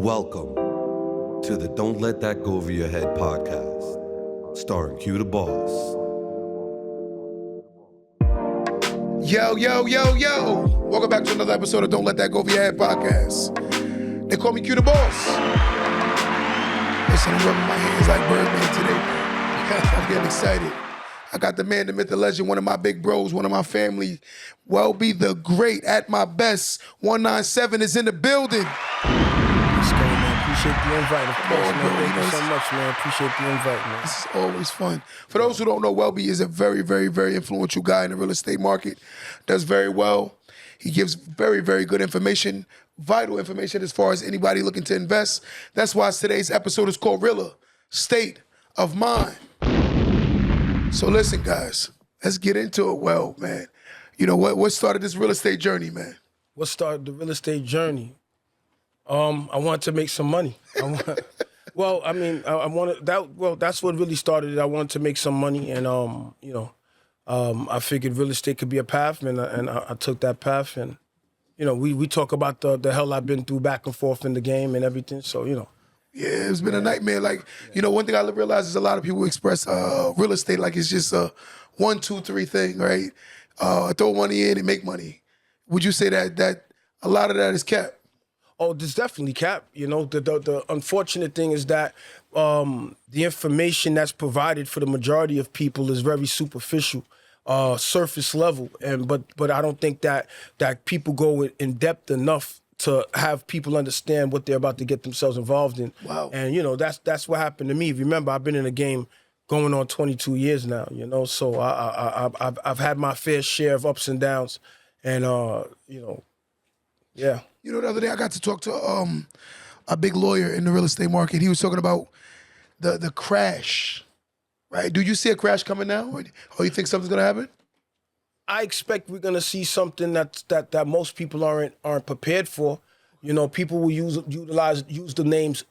Welcome to the Don't Let That Go Over Your Head podcast, starring Q the Boss. Yo, yo, yo, yo. Welcome back to another episode of Don't Let That Go Over Your Head podcast. They call me Q the Boss. Listen, I'm rubbing my hands like Birdman today. I'm getting excited. I got the man, the myth, the legend, one of my big bros, one of my family, Welby the Great, at my best. 197 is in the building. Let's go, man. Appreciate the invite, of course, man. Thank you so much, man. Appreciate the invite, man. This is always fun. For those who don't know, Welby is a very, very, very influential guy in the real estate market. Does very well. He gives very, very good information, vital information as far as anybody looking to invest. That's why today's episode is called Real State of Mind. So listen, guys, let's get into it. Well, man, you know what started this real estate journey, man? What started the real estate journey? I wanted to make some money. That's what really started it. I wanted to make some money, and I figured real estate could be a path, and I took that path, and we talk about the hell I've been through back and forth in the game and everything. So Yeah, it's been a nightmare. Like, one thing I realize is a lot of people express real estate like it's just a 1, 2, 3 thing, right? Throw money in and make money. Would you say that a lot of that is cap? Oh, there's definitely cap. The unfortunate thing is that the information that's provided for the majority of people is very superficial, surface level, but I don't think that people go in depth enough to have people understand what they're about to get themselves involved in. Wow. And that's what happened to me. Remember, I've been in the game going on 22 years now. So I've had my fair share of ups and downs, and yeah. The other day I got to talk to a big lawyer in the real estate market. He was talking about the crash, right? Do you see a crash coming now, or you think something's gonna happen? I expect we're gonna see something that most people aren't prepared for. People will use the names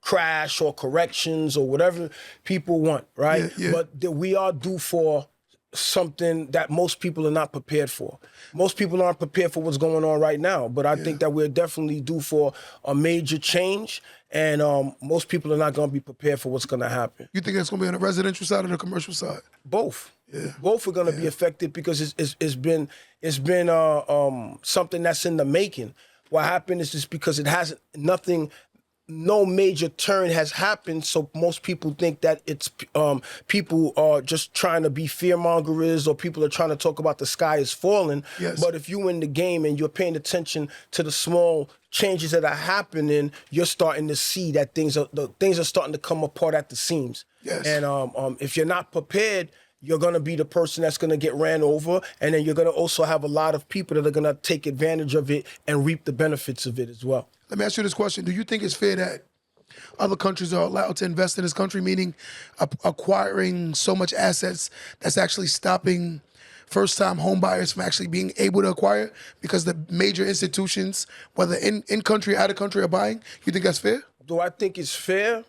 crash or corrections or whatever people want, right? Yeah. But we are due for something that most people are not prepared for. Most people aren't prepared for what's going on right now, but I think that we're definitely due for a major change, and most people are not going to be prepared for what's going to happen. You think that's going to be on the residential side or the commercial side? Both. Yeah. Both are going to be affected because it's been something that's in the making. What happened is just because it hasn't no major turn has happened, so most people think that it's people are just trying to be fearmongers, or people are trying to talk about the sky is falling. Yes. But if you're in the game and you're paying attention to the small changes that are happening, you're starting to see that things are starting to come apart at the seams. Yes. And if you're not prepared, you're going to be the person that's going to get ran over, and then you're going to also have a lot of people that are going to take advantage of it and reap the benefits of it as well. Let me ask you this question. Do you think it's fair that other countries are allowed to invest in this country, meaning acquiring so much assets that's actually stopping first-time home buyers from actually being able to acquire because the major institutions, whether in country or out of country, are buying? You think that's fair? Do I think it's fair?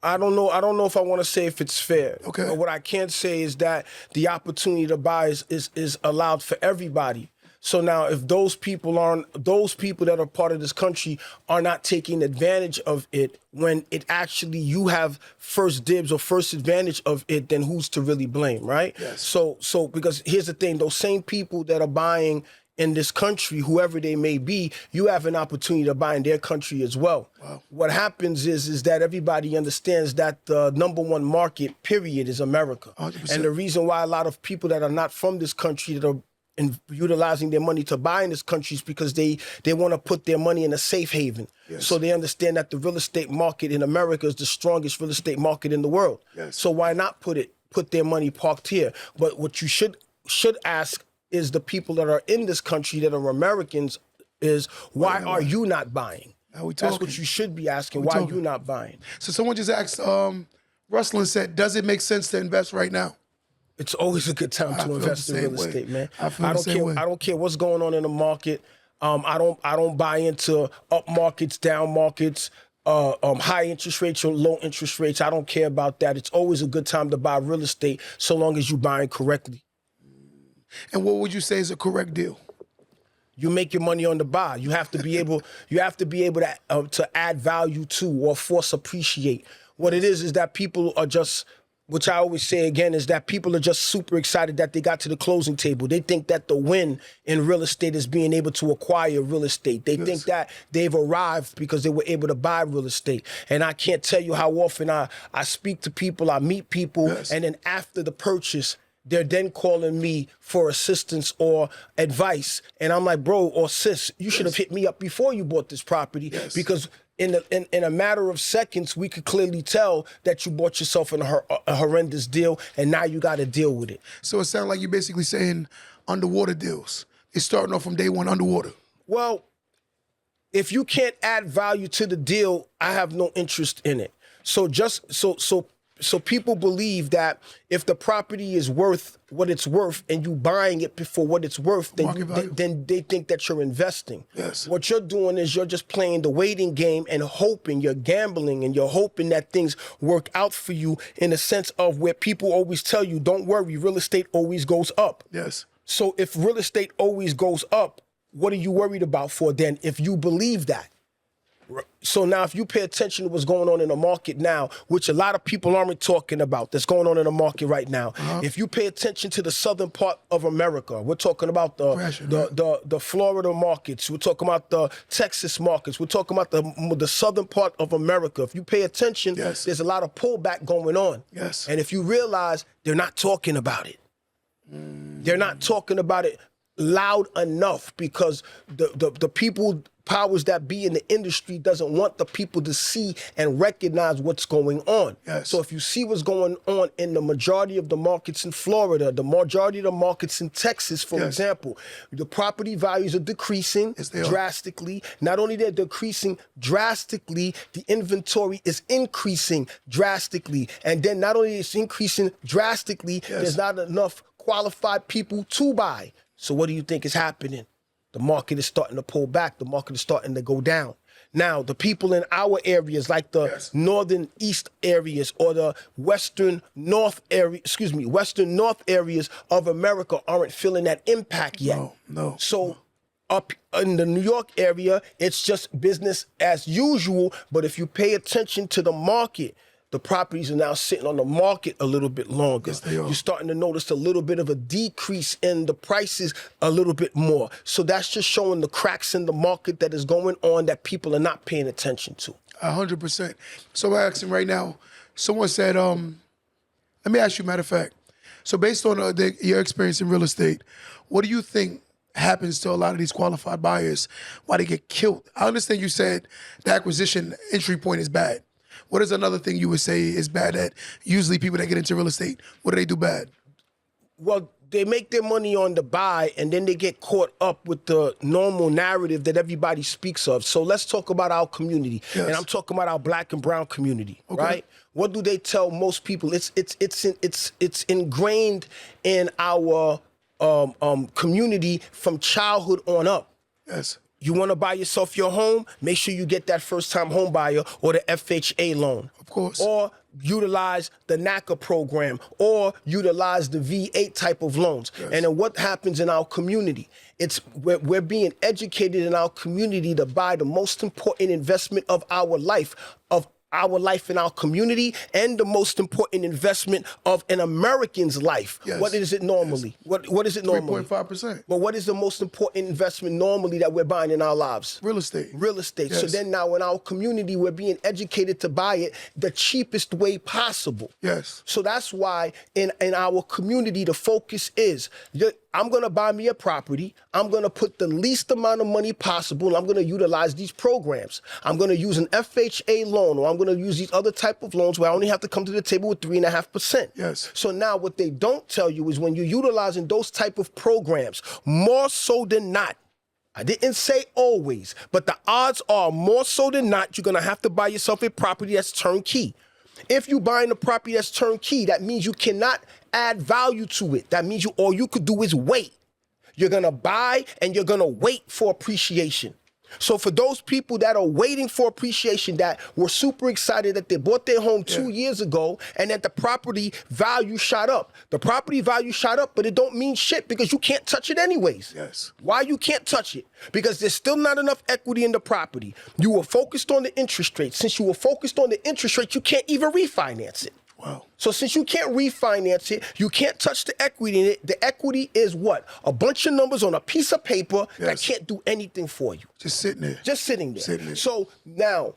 I don't know. I don't know if I want to say if it's fair. Okay. But what I can say is that the opportunity to buy is allowed for everybody. So now, if those people that are part of this country are not taking advantage of it, when it actually you have first dibs or first advantage of it, then who's to really blame, right? Yes. So because here's the thing: those same people that are buying in this country, whoever they may be, you have an opportunity to buy in their country as well. Wow. What happens is that everybody understands that the number one market, period, is America. 100%. And the reason why a lot of people that are not from this country that are utilizing their money to buy in this country is because they want to put their money in a safe haven. Yes. So they understand that the real estate market in America is the strongest real estate market in the world. Yes. So why not put their money parked here? But what you should ask is the people that are in this country that are Americans is why are you not buying? That's what you should be asking. Why are you not buying? So someone just asked, Rustlin said, does it make sense to invest right now? It's always a good time to invest in real estate, man. I don't care what's going on in the market. I don't buy into up markets, down markets, high interest rates or low interest rates. I don't care about that. It's always a good time to buy real estate so long as you're buying correctly. And what would you say is a correct deal? you make your money on the buy. You have to be able to add value to or force appreciate. What it is that people are just, which I always say again, is that people are just super excited that they got to the closing table. They think that the win in real estate is being able to acquire real estate. They think that they've arrived because they were able to buy real estate. And I can't tell you how often I speak to people, I meet people, and then after the purchase, they're then calling me for assistance or advice. And I'm like, bro or sis, you should have hit me up before you bought this property because in a matter of seconds, we could clearly tell that you bought yourself in a horrendous deal and now you got to deal with it. So it sounds like you're basically saying underwater deals. It's starting off from day one underwater. Well, if you can't add value to the deal, I have no interest in it. So So people believe that if the property is worth what it's worth and you buying it for what it's worth, then they think that you're investing. Yes. What you're doing is you're just playing the waiting game and hoping, you're gambling and you're hoping that things work out for you in a sense of where people always tell you, don't worry, real estate always goes up. Yes. So if real estate always goes up, what are you worried about for then if you believe that? So now if you pay attention to what's going on in the market now, which a lot of people aren't talking about, that's going on in the market right now. If you pay attention to the southern part of America, we're talking about the Florida markets, we're talking about the Texas markets, we're talking about the southern part of America. If you pay attention, there's a lot of pullback going on. Yes. And if you realize they're not talking about it. They're not talking about it loud enough because the people, powers that be in the industry doesn't want the people to see and recognize what's going on. Yes. So if you see what's going on in the majority of the markets in Florida, the majority of the markets in Texas, for example, the property values are decreasing drastically. Not only they're decreasing drastically, the inventory is increasing drastically. And then not only it's increasing drastically, there's not enough qualified people to buy. So what do you think is happening? The market is starting to pull back. The market is starting to go down. Now, the people in our areas, like the northern east areas or the western north areas of America aren't feeling that impact yet. No. So up in the New York area, it's just business as usual. But if you pay attention to the market, the properties are now sitting on the market a little bit longer. Yes, they are. You're starting to notice a little bit of a decrease in the prices a little bit more. So that's just showing the cracks in the market that is going on that people are not paying attention to. 100%. So I'm asking right now, someone said, let me ask you, matter of fact, so based on your experience in real estate, what do you think happens to a lot of these qualified buyers, why they get killed? I understand you said the acquisition entry point is bad. What is another thing you would say is bad that usually people that get into real estate, what do they do bad? Well, they make their money on the buy and then they get caught up with the normal narrative that everybody speaks of. So let's talk about our community. And I'm talking about our black and brown community, right? What do they tell most people? It's ingrained in our community from childhood on up. Yes. You want to buy yourself your home? Make sure you get that first-time home buyer or the FHA loan. Of course. Or utilize the NACA program or utilize the V8 type of loans. And then what happens in our community? We're being educated in our community to buy the most important investment of our life in our community and the most important investment of an American's life. What is it normally? What is it normally? 3.5%. But what is the most important investment normally that we're buying in our lives? Real estate. Real estate. So then now in our community, we're being educated to buy it the cheapest way possible. Yes. So that's why in our community, the focus is, I'm going to buy me a property. I'm going to put the least amount of money possible. I'm going to utilize these programs. I'm going to use an FHA loan, or I'm going to use these other type of loans where I only have to come to the table with 3.5%. Yes. So now what they don't tell you is when you're utilizing those type of programs, more so than not, I didn't say always, but the odds are more so than not, you're going to have to buy yourself a property that's turnkey. If you're buying a property that's turnkey, that means you cannot add value to it. That means all you could do is wait. You're going to buy and you're going to wait for appreciation. So for those people that are waiting for appreciation, that were super excited that they bought their home 2 years ago and that the property value shot up. The property value shot up, but it don't mean shit because you can't touch it anyways. Yes. Why you can't touch it? Because there's still not enough equity in the property. You were focused on the interest rate. Since you were focused on the interest rate, you can't even refinance it. Wow. So since you can't refinance it, you can't touch the equity in it. The equity is what? A bunch of numbers on a piece of paper that can't do anything for you. Just sitting there. Just sitting there. Sitting there. So now,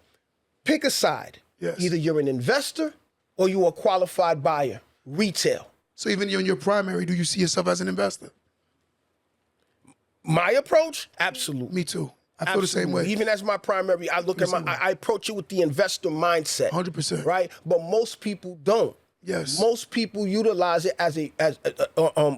pick a side. Yes. Either you're an investor or you're a qualified buyer, retail. So even in your primary, do you see yourself as an investor? My approach, absolutely. Me too. I feel the same way. Even as my primary, I look at I approach it with the investor mindset. 100%. Right? But most people don't. Yes. Most people utilize it as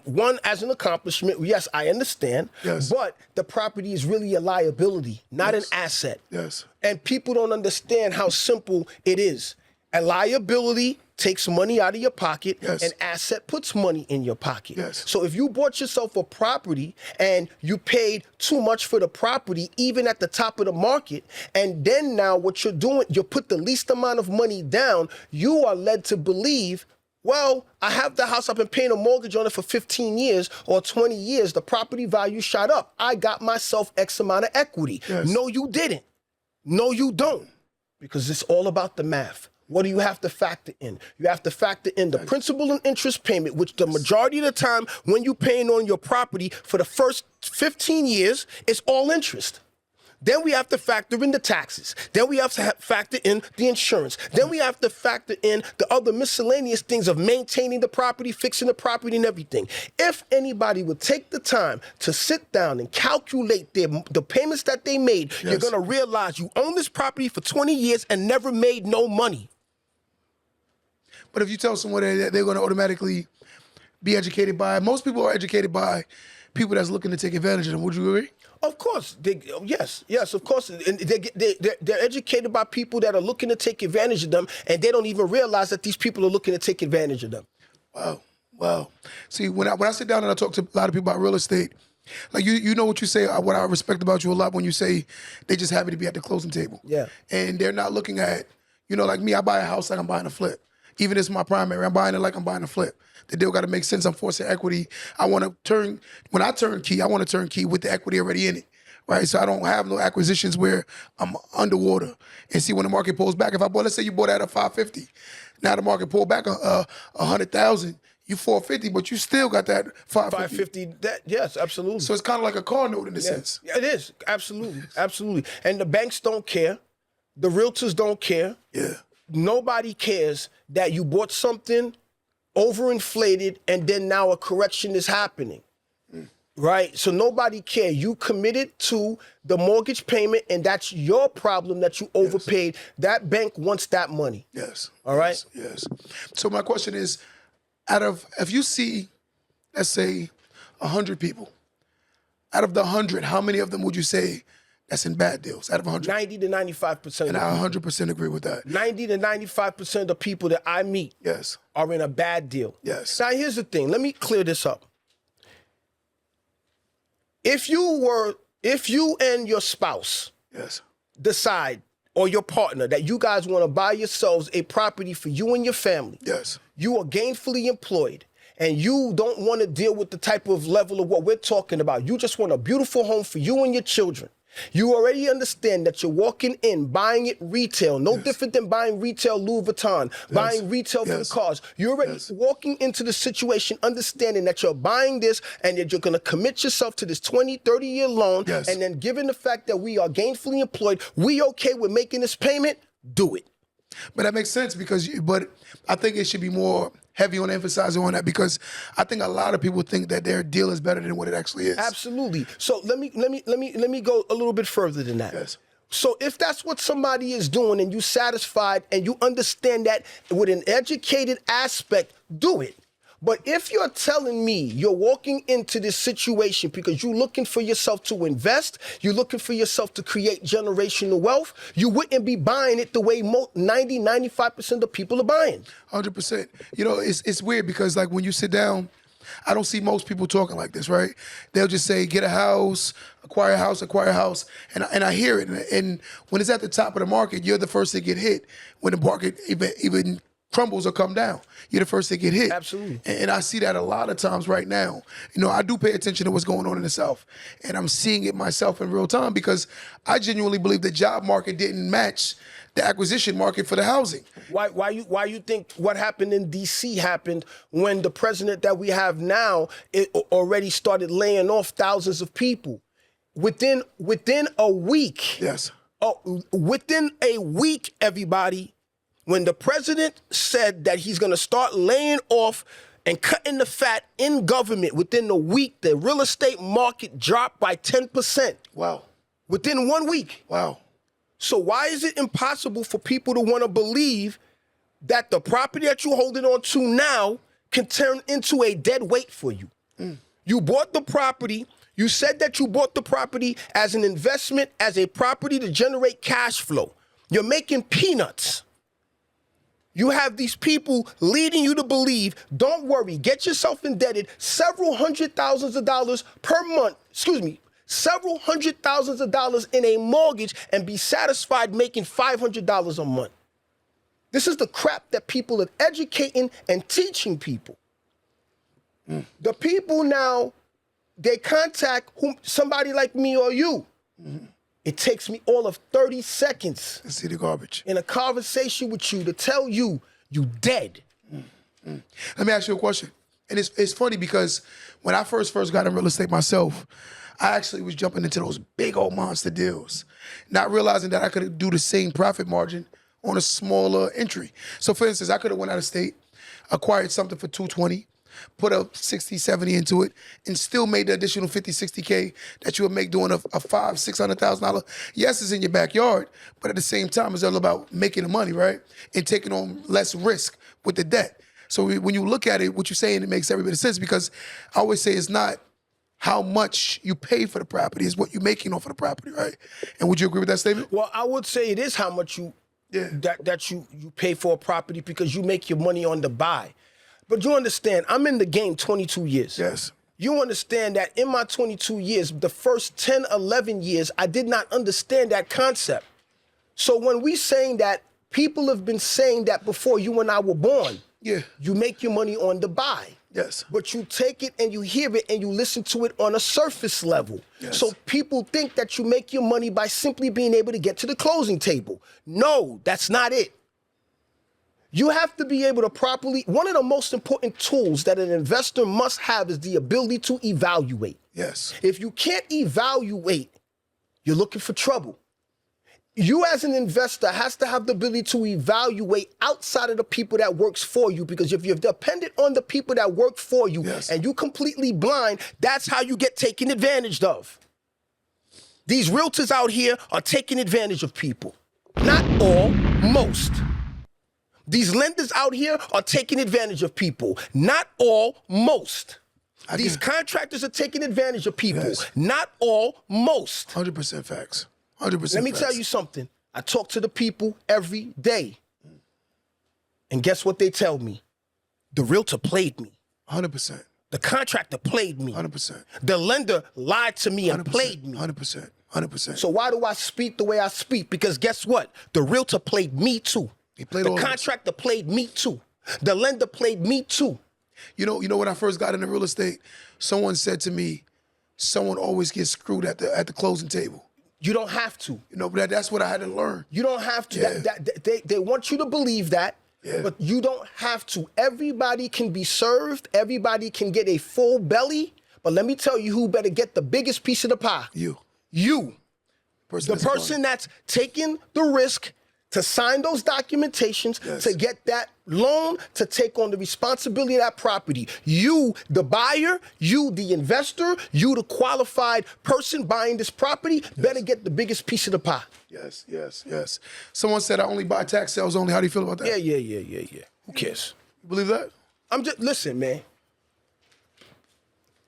one, as an accomplishment. Yes, I understand. Yes. But the property is really a liability, not an asset. Yes. And people don't understand how simple it is. A liability takes money out of your pocket. Yes. An asset puts money in your pocket. Yes. So if you bought yourself a property and you paid too much for the property, even at the top of the market, and then now what you're doing, you put the least amount of money down, you are led to believe, well, I have the house, I've been paying a mortgage on it for 15 years or 20 years. The property value shot up. I got myself X amount of equity. Yes. No, you didn't. No, you don't. Because it's all about the math. What do you have to factor in? You have to factor in the principal and interest payment, which the majority of the time when you're paying on your property for the first 15 years, it's all interest. Then we have to factor in the taxes. Then we have to factor in the insurance. Then we have to factor in the other miscellaneous things of maintaining the property, fixing the property and everything. If anybody would take the time to sit down and calculate the payments that they made, you're going to realize you own this property for 20 years and never made no money. But if you tell someone that they're going to automatically be educated by, most people are educated by people that's looking to take advantage of them. Would you agree? Of course, yes, of course. And they're educated by people that are looking to take advantage of them, and they don't even realize that these people are looking to take advantage of them. Wow. See, when I sit down and I talk to a lot of people about real estate, like you know what you say, what I respect about you a lot when you say they just happy to be at the closing table. Yeah. And they're not looking at, like me, I buy a house like I'm buying a flip. Even if it's my primary, I'm buying it like I'm buying a flip. The deal got to make sense. I'm forcing equity. When I turn key, I want to turn key with the equity already in it, right? So I don't have no acquisitions where I'm underwater. And see, when the market pulls back, let's say you bought at a 550, now the market pulled back 100,000, you 450, but you still got that 550. Yes, absolutely. So it's kind of like a car note in a sense. Yeah, it is, absolutely. And the banks don't care. The realtors don't care. Yeah. Nobody cares that you bought something overinflated and then now a correction is happening, right? So nobody cares. You committed to the mortgage payment and that's your problem that you overpaid. That bank wants that money. Yes. All right? Yes. So my question is, if you see, let's say, 100 people, out of the 100, how many of them would you say that's in bad deals out of 100? 90 to 95%. And I 100% agree with that. 90 to 95% of the people that I meet are in a bad deal. Yes. Now, here's the thing. Let me clear this up. If you and your spouse decide, or your partner, that you guys want to buy yourselves a property for you and your family, you are gainfully employed, and you don't want to deal with the type of level of what we're talking about. You just want a beautiful home for you and your children. You already understand that you're walking in, buying it retail, no different than buying retail Louis Vuitton, buying retail for the cars. You're already walking into the situation understanding that you're buying this and that you're going to commit yourself to this 20, 30-year loan. And then given the fact that we are gainfully employed, we okay with making this payment, do it. But that makes sense but I think it should be more heavy on emphasizing on that because I think a lot of people think that their deal is better than what it actually is. Absolutely. So let me go a little bit further than that. Yes. So if that's what somebody is doing and you satisfied and you understand that with an educated aspect, do it. But if you're telling me you're walking into this situation because you're looking for yourself to invest, you're looking for yourself to create generational wealth, you wouldn't be buying it the way 90, 95% of people are buying. 100%. It's weird because like when you sit down I don't see most people talking like this, right? They'll just say, get a house, acquire a house, acquire a house. And I hear it. And when it's at the top of the market, you're the first to get hit. When the market even crumbles or come down, you're the first to get hit. Absolutely. And I see that a lot of times right now. You know, I do pay attention to what's going on in the South. And I'm seeing it myself in real time because I genuinely believe the job market didn't match the acquisition market for the housing. Why you think what happened in D.C. happened when the president that we have now already started laying off thousands of people? Within a week. Yes. Within a week, everybody, when the president said that he's going to start laying off and cutting the fat in government, within a week, the real estate market dropped by 10%. Wow. Within 1 week. Wow. So why is it impossible for people to want to believe that the property that you're holding on to now can turn into a dead weight for you? You bought the property. You said that you bought the property as an investment, as a property to generate cash flow. You're making peanuts. You have these people leading you to believe, don't worry, get yourself indebted several hundred thousands of dollars per month, several hundred thousands of dollars in a mortgage and be satisfied making $500 a month. This is the crap that people are educating and teaching people. The people now, they contact somebody like me or you. It takes me all of 30 seconds I see the garbage. in a conversation with you to tell you you dead. Let me ask you a question. And it's funny because when I first got in real estate myself, I actually was jumping into those big old monster deals, not realizing that I could do the same profit margin on a smaller entry. So for instance, I could have went out of state, acquired something for $220, put up 60, 70 into it, and still made the additional 50, 60K that you would make doing a $500,000-$600,000. Yes, it's in your backyard, but at the same time, it's all about making the money, right? And taking on less risk with the debt. So when you look at it, what you're saying, it makes every bit of sense because I always say it's not how much you pay for the property, it's what you're making off of the property, right? And would you agree with that statement? Well, I would say it is how much you that you pay for a property because you make your money on the buy. But you understand, I'm in the game 22 years. Yes. You understand that in my 22 years, the first 10, 11 years, I did not understand that concept. So when we saying that, people have been saying that before you and I were born. Yeah. You make your money on the buy. Yes. But you take it and you hear it and you listen to it on a surface level. Yes. So people think that you make your money by simply being able to get to the closing table. No, that's not it. You have to be able to properly, one of the most important tools that an investor must have is the ability to evaluate. Yes. If you can't evaluate, you're looking for trouble. You as an investor has to have the ability to evaluate outside of the people that works for you, because if you're dependent on the people that work for you and you completely blind, that's how you get taken advantage of. These realtors out here are taking advantage of people. Not all, most. These lenders out here are taking advantage of people. Not all, most. These contractors are taking advantage of people. Yes. Not all, most. 100% facts. 100% Let me facts. tell you something. I talk to the people every day. And guess what they tell me? The realtor played me. 100%. The contractor played me. 100%. The lender lied to me and played me. 100%. 100%. So why do I speak the way I speak? Because guess what? The realtor played me too. He played the all of us. contractor played me too. The lender played me too. You know, when I first got into real estate, someone said to me, someone always gets screwed at the closing table. You don't have to. You know, but that's what I had to learn. You don't have to. Yeah. They want you to believe that, but you don't have to. Everybody can be served. Everybody can get a full belly. But let me tell you who better get the biggest piece of the pie. You. The person that's taking the risk to sign those documentations, to get that loan, to take on the responsibility of that property. You, the buyer, you, the investor, you, the qualified person buying this property, better get the biggest piece of the pie. Yes. Someone said I only buy tax sales only. How do you feel about that? Yeah. Who cares? You believe that? Listen, man.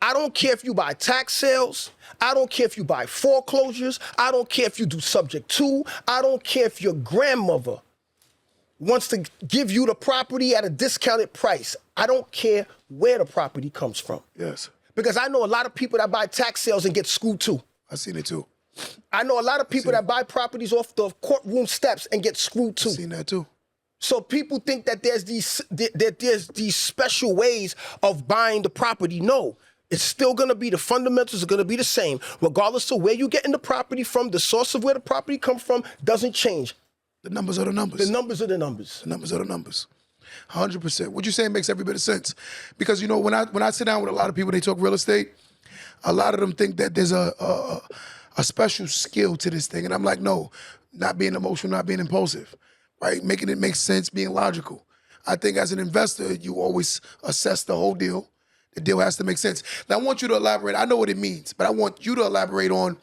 I don't care if you buy tax sales. I don't care if you buy foreclosures. I don't care if you do subject to. I don't care if your grandmother wants to give you the property at a discounted price. I don't care where the property comes from. Yes. Because I know a lot of people that buy tax sales and get screwed too. I seen it too. I know a lot of people that buy properties off the courtroom steps and get screwed too. I seen that too. So people think that there's these special ways of buying the property. No, it's still going to be, the fundamentals are going to be the same. Regardless of where you're getting the property from, the source of where the property comes from doesn't change. The numbers are the numbers. The numbers are the numbers. The numbers are the numbers. 100%. What you're saying makes every bit of sense. Because, you know, when I sit down with a lot of people, they talk real estate, a lot of them think that there's a special skill to this thing. And I'm like, no, not being emotional, not being impulsive, right? Making it make sense, being logical. I think as an investor, you always assess the whole deal. The deal has to make sense. Now, I want you to elaborate. I know what it means, but I want you to elaborate on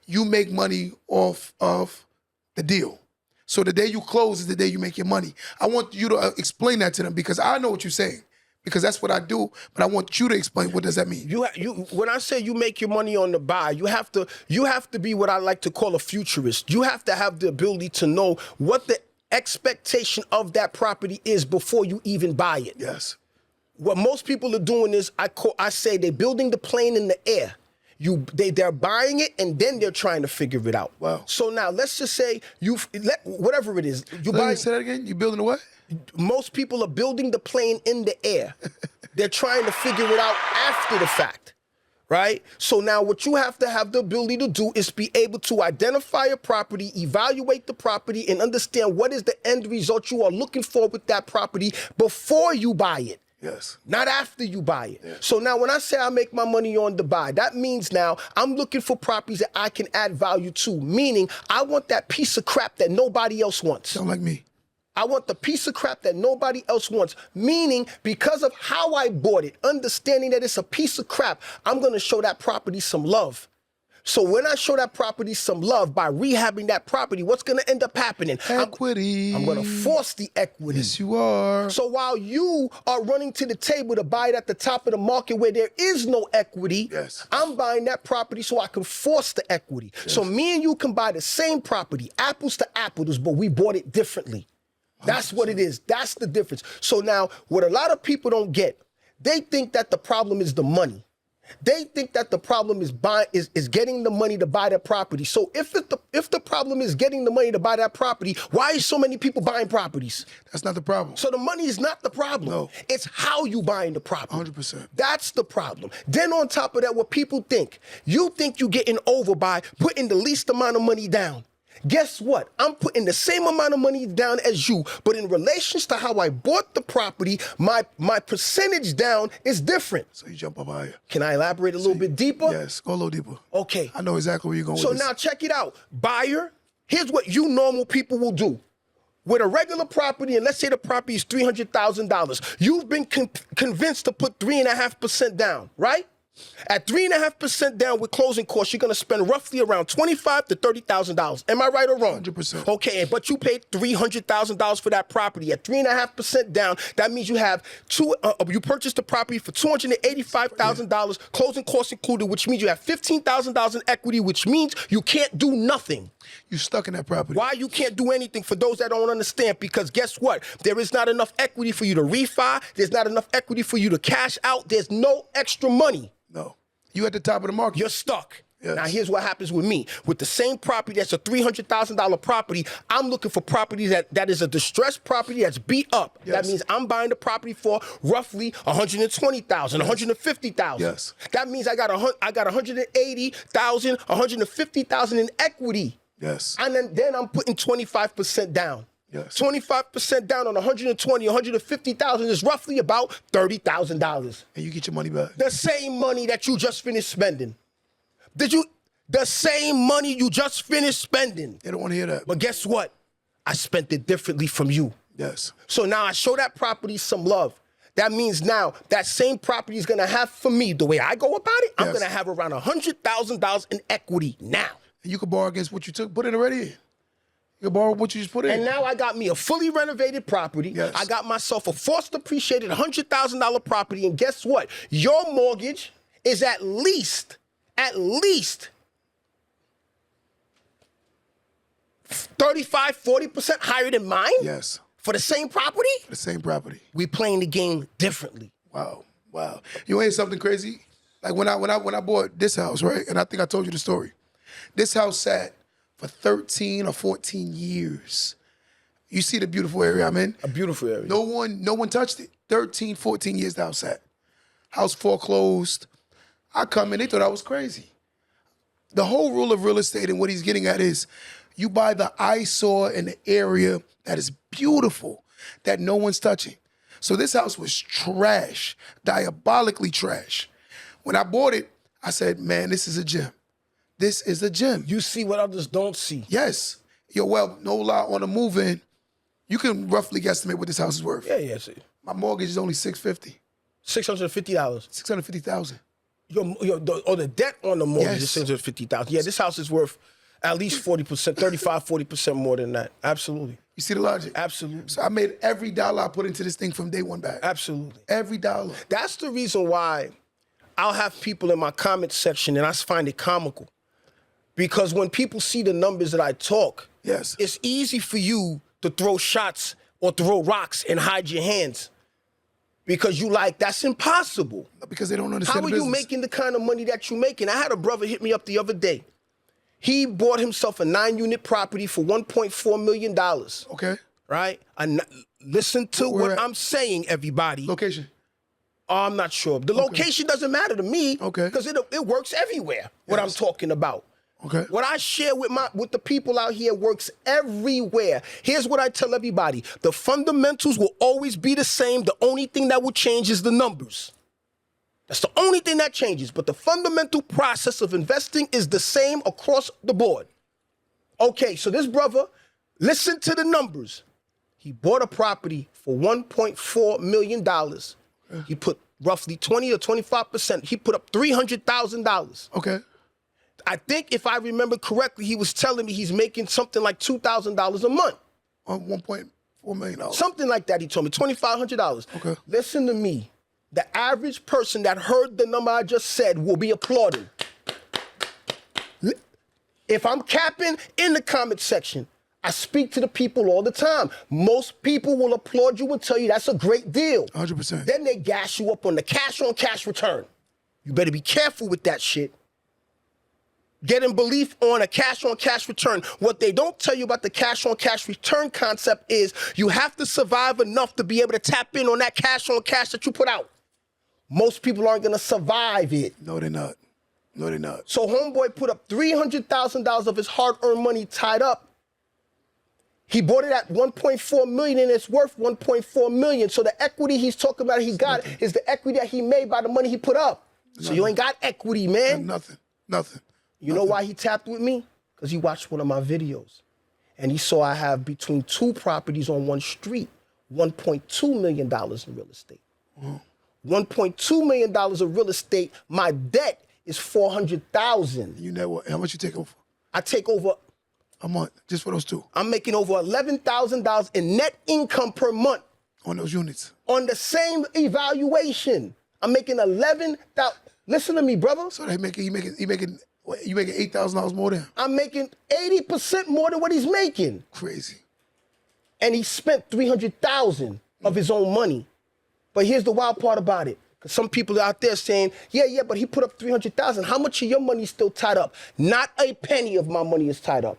you make money off of the deal. So the day you close is the day you make your money. I want you to explain that to them because I know what you're saying. Because that's what I do, but I want you to explain what does that mean. When I say you make your money on the buy, you have to be what I like to call a futurist. You have to have the ability to know what the expectation of that property is before you even buy it. Yes. What most people are doing is I say they're building the plane in the air. They're buying it and then they're trying to figure it out. Wow. So now let's just say whatever it is, you buy. Say that again. You building a what? Most people are building the plane in the air. They're trying to figure it out after the fact, right? So now what you have to have the ability to do is be able to identify a property, evaluate the property, and understand what is the end result you are looking for with that property before you buy it. Yes. Not after you buy it. Yes. So now when I say I make my money on the buy, that means now I'm looking for properties that I can add value to, meaning I want that piece of crap that nobody else wants. Sound like me. I want the piece of crap that nobody else wants, meaning because of how I bought it, understanding that it's a piece of crap, I'm going to show that property some love. So when I show that property some love by rehabbing that property, what's going to end up happening? Equity. I'm going to force the equity. Yes, you are. So while you are running to the table to buy it at the top of the market where there is no equity, yes, I'm buying that property so I can force the equity. Yes. So me and you can buy the same property, apples to apples, but we bought it differently. That's what it is. That's the difference. So now what a lot of people don't get, they think that the problem is the money. They think that the problem is getting the money to buy that property. So if the problem is getting the money to buy that property, why is so many people buying properties? That's not the problem. So the money is not the problem. No. It's how you buying the property. 100%. That's the problem. Then on top of that, what people think, you think you're getting over by putting the least amount of money down. Guess what? I'm putting the same amount of money down as you, but in relations to how I bought the property, my percentage down is different. So you jump up higher. Can I elaborate a little bit deeper? Yes, go a little deeper. Okay. I know exactly where you're going so with this. So now check it out. Buyer, here's what you normal people will do. With a regular property, and let's say the property is $300,000, you've been convinced to put 3.5% down, right? At 3.5% down with closing costs, you're going to spend roughly around $25,000 to $30,000. Am I right or wrong? 100%. Okay, but you paid $300,000 for that property. At 3.5% down, that means you have you purchased the property for $285,000, closing costs included, which means you have $15,000 in equity, which means you can't do nothing. You're stuck in that property. Why you can't do anything for those that don't understand? Because guess what? There is not enough equity for you to refi. There's not enough equity for you to cash out. There's no extra money. No. You at the top of the market. You're stuck. Yes. Now, here's what happens with me. With the same property that's a $300,000 property, I'm looking for property that is a distressed property that's beat up. Yes. That means I'm buying the property for roughly $120,000, $150,000. Yes. That means I got $180,000, $150,000 in equity. Yes. And then I'm putting 25% down. Yes. 25% down on $120,000, $150,000 is roughly about $30,000. And you get your money back. The same money that you just finished spending. The same money you just finished spending. They don't want to hear that. But guess what? I spent it differently from you. Yes. So now I show that property some love. That means now that same property is going to have for me, the way I go about it, I'm going to have around $100,000 in equity now. And you can borrow against what you put in already. You can borrow what you just put in. And now I got me a fully renovated property. Yes. I got myself a forced appreciated $100,000 property. And guess what? Your mortgage is at least 35, 40% higher than mine. Yes. For the same property? The same property. We playing the game differently. Wow. You want to hear something crazy? Like when I bought this house, right? And I think I told you the story. This house sat for 13 or 14 years. You see the beautiful area I'm in? A beautiful area. No one touched it. 13, 14 years the house sat. House foreclosed. I come in, they thought I was crazy. The whole rule of real estate and what he's getting at is you buy the eyesore in the area that is beautiful, that no one's touching. So this house was trash, diabolically trash. When I bought it, I said, man, this is a gem. This is a gem. You see what others don't see. Yes. Yo, well, no lie, on the move-in, you can roughly guesstimate what this house is worth. Yeah, see. My mortgage is only $650. $650. $650,000. The debt on the mortgage Yes. is $650,000. Yeah, this house is worth at least 40%, 35, 40% more than that. Absolutely. You see the logic? Absolutely. So I made every dollar I put into this thing from day one back. Absolutely. Every dollar. That's the reason why I'll have people in my comment section, and I find it comical. Because when people see the numbers that I talk, Yes. it's easy for you to throw shots or throw rocks and hide your hands. Because you like, that's impossible. Because they don't understand How are the you business. making the kind of money that you're making? I had a brother hit me up the other day. He bought himself a 9-unit property for $1.4 million. Okay. Right? Listen to Where what at? I'm saying, everybody. Location. I'm not sure. The location doesn't matter to me. Okay. Because it works everywhere, what I'm talking about. Okay. What I share with the people out here works everywhere. Here's what I tell everybody. The fundamentals will always be the same. The only thing that will change is the numbers. That's the only thing that changes. But the fundamental process of investing is the same across the board. Okay, so this brother, listen to the numbers. He bought a property for $1.4 million. He put roughly 20 or 25%. He put up $300,000. Okay. I think if I remember correctly, he was telling me he's making something like $2,000 a month. On $1.4 million. Something like that, he told me, $2,500. Okay. Listen to me. The average person that heard the number I just said will be applauding. If I'm capping, in the comment section, I speak to the people all the time. Most people will applaud you and tell you that's a great deal. 100%. Then they gas you up on the cash-on-cash return. You better be careful with that shit. Getting belief on a cash-on-cash return. What they don't tell you about the cash-on-cash return concept is you have to survive enough to be able to tap in on that cash-on-cash that you put out. Most people aren't going to survive it. No, they're not. No, they're not. So homeboy put up $300,000 of his hard-earned money tied up. He bought it at $1.4 million and it's worth $1.4 million. So the equity he's talking about he got is the equity that he made by the money he put up. So you ain't got equity, man. Nothing. You know why he tapped with me? Because he watched one of my videos. And he saw I have between 2 properties on one street, $1.2 million in real estate. $1.2 million of real estate. My debt is $400,000. You know what? How much you take over? I take over A month, just for those 2. I'm making over $11,000 in net income per month On those units. on the same evaluation. I'm making $11,000. Listen to me, brother. So you making $8,000 more than I'm making 80% more than what he's making. crazy. And he spent $300,000 of his own money. But here's the wild part about it. Because some people out there saying, yeah, but he put up $300,000. How much of your money is still tied up? Not a penny of my money is tied up.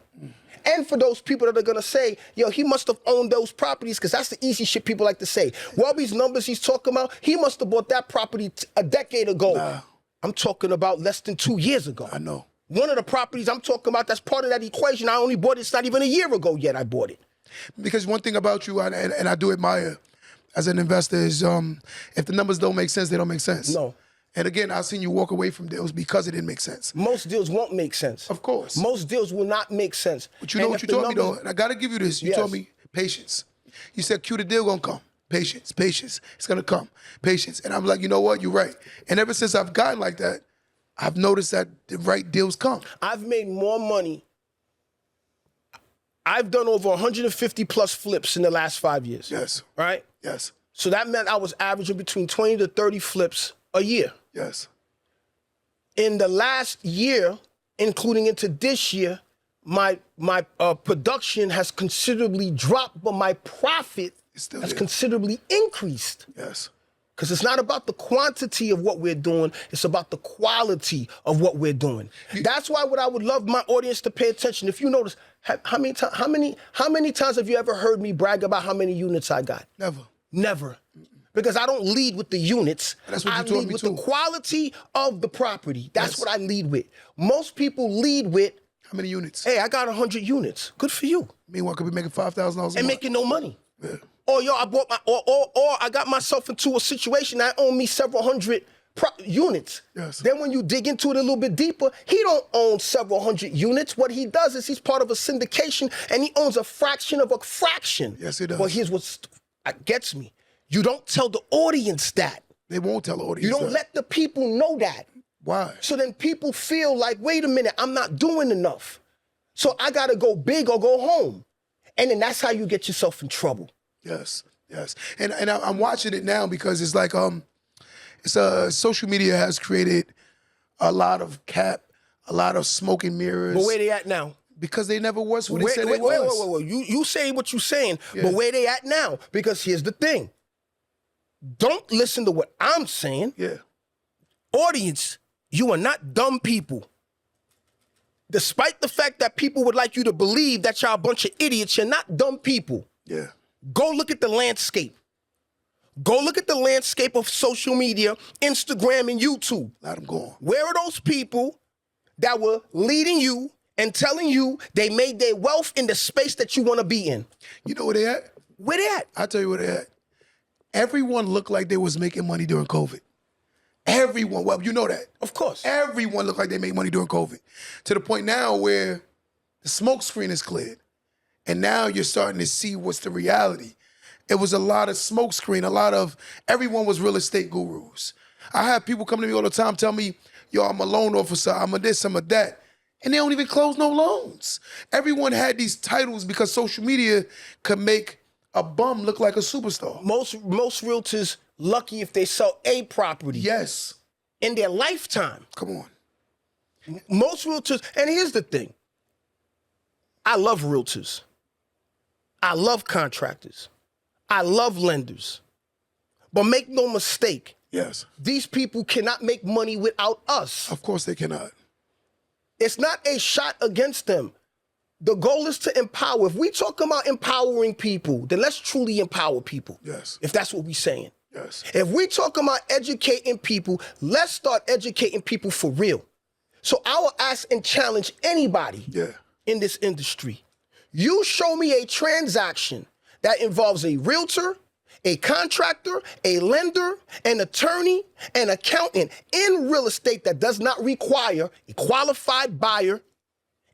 And for those people that are going to say, yo, he must have owned those properties, because that's the easy shit people like to say. Welby's numbers he's talking about, he must have bought that property a decade ago. Nah. I'm talking about less than 2 years ago. I know. One of the properties I'm talking about that's part of that equation, I only bought it, it's not even a year ago yet I bought it. Because one thing about you, and I do admire as an investor, is if the numbers don't make sense, they don't make sense. No. And again, I've seen you walk away from deals because it didn't make sense. Most deals won't make sense. Of course. Most deals will not make sense. But you know what you told me, though? And I got to give you this. You Yes. told me patience. You said, Q, the deal going to come. Patience. It's going to come. Patience. And I'm like, you know what? You're right. And ever since I've gotten like that, I've noticed that the right deals come. I've made more money. I've done over 150 plus flips in the last 5 years. Yes. Right? Yes. So that meant I was averaging between 20 to 30 flips a year. Yes. In the last year, including into this year, my production has considerably dropped, but my profit still has there. considerably increased. Yes. Because it's not about the quantity of what we're doing, it's about the quality of what we're doing. That's why what I would love my audience to pay attention. If you notice, how many times have you ever heard me brag about how many units I got? Never. Never. Because I don't lead with the units. That's what you I taught lead me with too. the quality of the property. That's Yes. what I lead with. Most people lead with, How many units? hey, I got 100 units. Good for you. Meanwhile, could be making $5,000 a month. And making no money. Yeah. Or yo, I bought my, or I got myself into a situation that own me several hundred units. Yes. Then when you dig into it a little bit deeper, he don't own several hundred units. What he does is he's part of a syndication and he owns a fraction of a fraction. Yes, he does. But here's what gets me. You don't tell the audience that. They won't tell the audience. You don't that. let the people know that. Why? So then people feel like, wait a minute, I'm not doing enough. So I gotta go big or go home. And then that's how you get yourself in trouble. Yes, yes. And I'm watching it now because it's like social media has created a lot of cap, a lot of smoke and mirrors. But where they at now? Because they never was who they said they was. Wait. You saying what you saying, but where they at now? Because here's the thing. Don't listen to what I'm saying. Yeah. Audience, you are not dumb people. Despite the fact that people would like you to believe that y'all a bunch of idiots, you're not dumb people. Yeah. Go look at the landscape. Go look at the landscape of social media, Instagram and YouTube. Let them go on. Where are those people that were leading you and telling you they made their wealth in the space that you want to be in? You know where they at? Where they at? I'll tell you where they at. Everyone looked like they was making money during COVID. Everyone, well, you know that. Of course. Everyone looked like they made money during COVID. To the point now where the smoke screen is cleared. And now you're starting to see what's the reality. It was a lot of smoke screen, everyone was real estate gurus. I have people come to me all the time, tell me, yo, I'm a loan officer, I'm a this, I'm a that. And they don't even close no loans. Everyone had these titles because social media could make a bum look like a superstar. Most realtors lucky if they sell a property Yes. in their lifetime. Come on. Most realtors, and here's the thing. I love realtors. I love contractors. I love lenders. But make no mistake, Yes. these people cannot make money without us. Of course they cannot. It's not a shot against them. The goal is to empower. If we talk about empowering people, then let's truly empower people. Yes. If that's what we're saying. Yes. If we talk about educating people, let's start educating people for real. So I will ask and challenge anybody in this industry. You show me a transaction that involves a realtor, a contractor, a lender, an attorney, an accountant in real estate that does not require a qualified buyer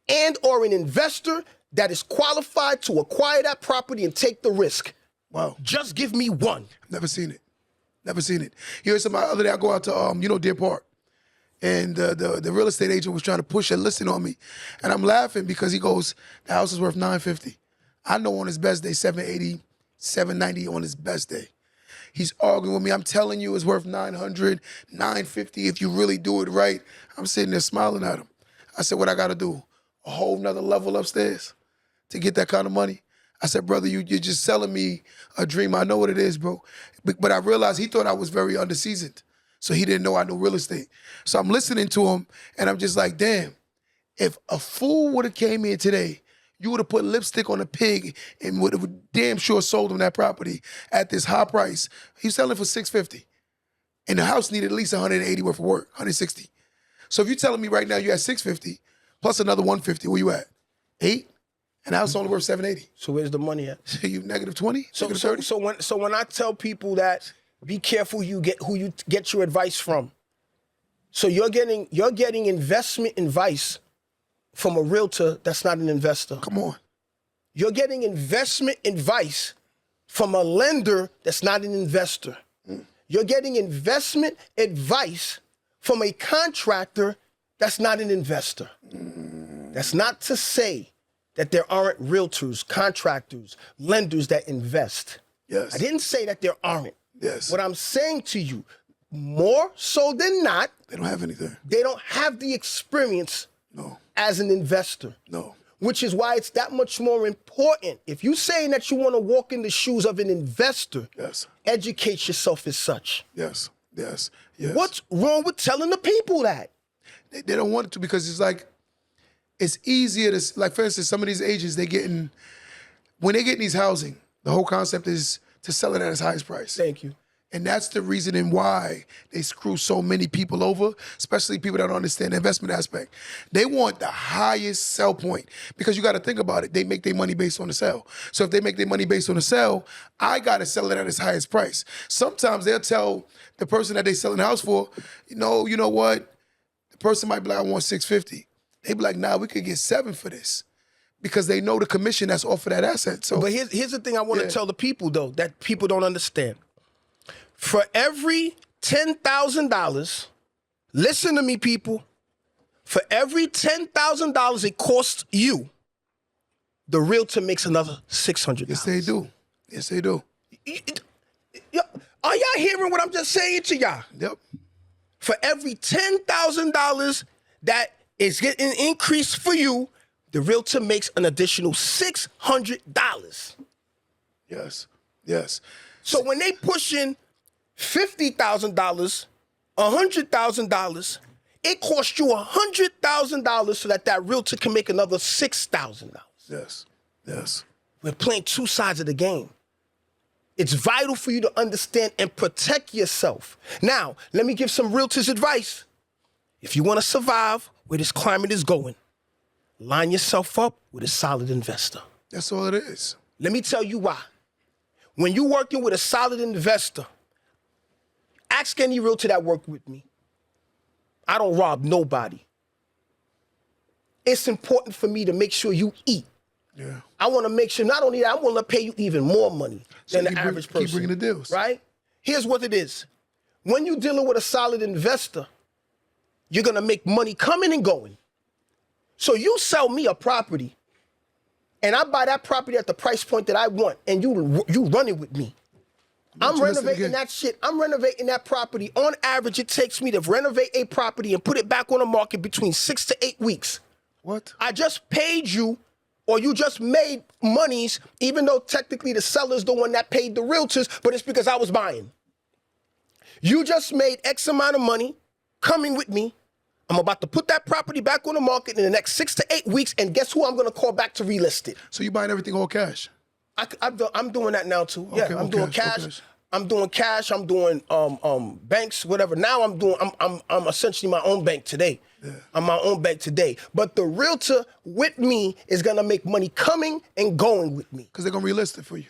and or an investor that is qualified to acquire that property and take the risk. Wow. Just give me one. Never seen it. Never seen it. Here's somebody, the other day I go out to, Deer Park. And the real estate agent was trying to push a listing on me. And I'm laughing because he goes, the house is worth $950. I know on his best day, $780, $790 on his best day. He's arguing with me. I'm telling you it's worth $900, $950 if you really do it right. I'm sitting there smiling at him. I said, what I got to do? A whole nother level upstairs to get that kind of money? I said, brother, you're just selling me a dream. I know what it is, bro. But I realized he thought I was very underseasoned. So he didn't know I knew real estate. So I'm listening to him, and I'm just like, damn, if a fool would have came in today, you would have put lipstick on a pig and would have damn sure sold him that property at this high price. He's selling for $650. And the house needed at least $180 worth of work, 160. So if you're telling me right now you at $650 plus another $150, where you at? 8? And the house only worth $780. So where's the money at? You negative 20? So negative 30? So when I tell people that be careful who you get your advice from. So you're getting investment advice from a realtor that's not an investor. Come on. You're getting investment advice from a lender that's not an investor. You're getting investment advice from a contractor that's not an investor. That's not to say that there aren't realtors, contractors, lenders that invest. Yes. I didn't say that there aren't. Yes. What I'm saying to you, more so than not, They don't have anything. they don't have the experience No. as an investor. No. which is why it's that much more important. If you're saying that you want to walk in the shoes of an investor, Yes. educate yourself as such. Yes. Yes. Yes. What's wrong with telling the people that? They don't want it to because it's like, it's easier to, like for instance, some of these agents, when they get these housing, the whole concept is to sell it at its highest price. Thank you. And that's the reasoning why they screw so many people over, especially people that don't understand the investment aspect. They want the highest sell point because you got to think about it. They make their money based on the sell. So if they make their money based on the sell, I got to sell it at its highest price. Sometimes they'll tell the person that they selling the house for, you know what? The person might be like, I want $650. They be like, nah, we could get $7 for this. Because they know the commission that's off of that asset. So, But here's the thing I want to tell the people, though, that people don't understand. For every $10,000, listen to me, people. For every $10,000 it costs you, the realtor makes another $600. Yes, they do. Yes, they do. Are y'all hearing what I'm just saying to y'all? Yep. For every $10,000 that is getting increased for you, the realtor makes an additional $600. Yes. Yes. So when they push in $50,000, $100,000, it costs you $100,000 so that realtor can make another $6,000. Yes. Yes. We're playing two sides of the game. It's vital for you to understand and protect yourself. Now, let me give some realtors advice. If you want to survive where this climate is going, line yourself up with a solid investor. That's all it is. Let me tell you why. When you're working with a solid investor, ask any realtor that worked with me. I don't rob nobody. It's important for me to make sure you eat. Yeah. I want to make sure not only that, I want to pay you even more money than the keep average person. Keep bringing the deals. Right? Here's what it is. When you're dealing with a solid investor, you're going to make money coming and going. So you sell me a property, and I buy that property at the price point that I want, and you run it with me. I'm renovating that shit. I'm renovating that property. On average, it takes me to renovate a property and put it back on the market between 6 to 8 weeks. What? I just paid you, or you just made monies, even though technically the seller's the one that paid the realtors, but it's because I was buying. You just made X amount of money coming with me. I'm about to put that property back on the market in the next 6 to 8 weeks, and guess who I'm going to call back to relist it? So you buying everything all cash? I'm doing that now too. Yeah, Okay, I'm doing cash. I'm doing cash. I'm doing banks, whatever. Now I'm essentially my own bank today. Yeah. I'm my own bank today. But the realtor with me is gonna make money coming and going with me. Because they're gonna relist it for you.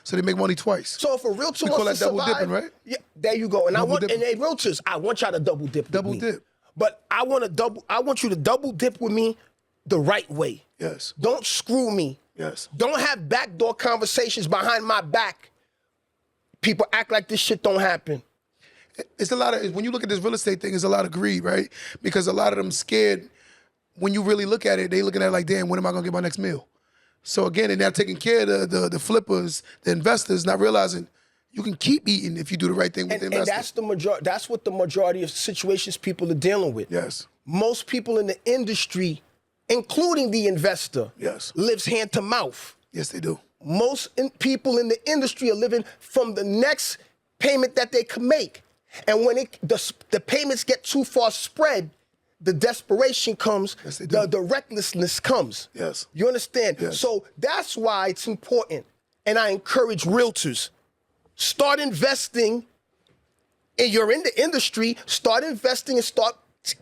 So they make money twice. So if a realtor we wants call that to survive, double dipping, right? Yeah, there you go. And Double and they realtors, I want y'all to double dip. Double with me. dip. But I want you to double dip with me the right way. Yes. Don't screw me. Yes. Don't have backdoor conversations behind my back. People act like this shit don't happen. It's a lot of, when you look at this real estate thing, it's a lot of greed, right? Because a lot of them scared, when you really look at it, they looking at it like, damn, when am I gonna get my next meal? So again, they're not taking care of the flippers, the investors, not realizing you can keep eating if you do the right thing with the investors. And that's what the majority of situations people are dealing with. Yes. Most people in the industry, including the investor, yes, lives hand to mouth. Yes, they do. Most people in the industry are living from the next payment that they can make. And when the payments get too far spread, the desperation comes, yes, they do. the recklessness comes. Yes. You understand? Yes. So that's why it's important. And I encourage realtors, start investing. And you're in the industry, start investing and start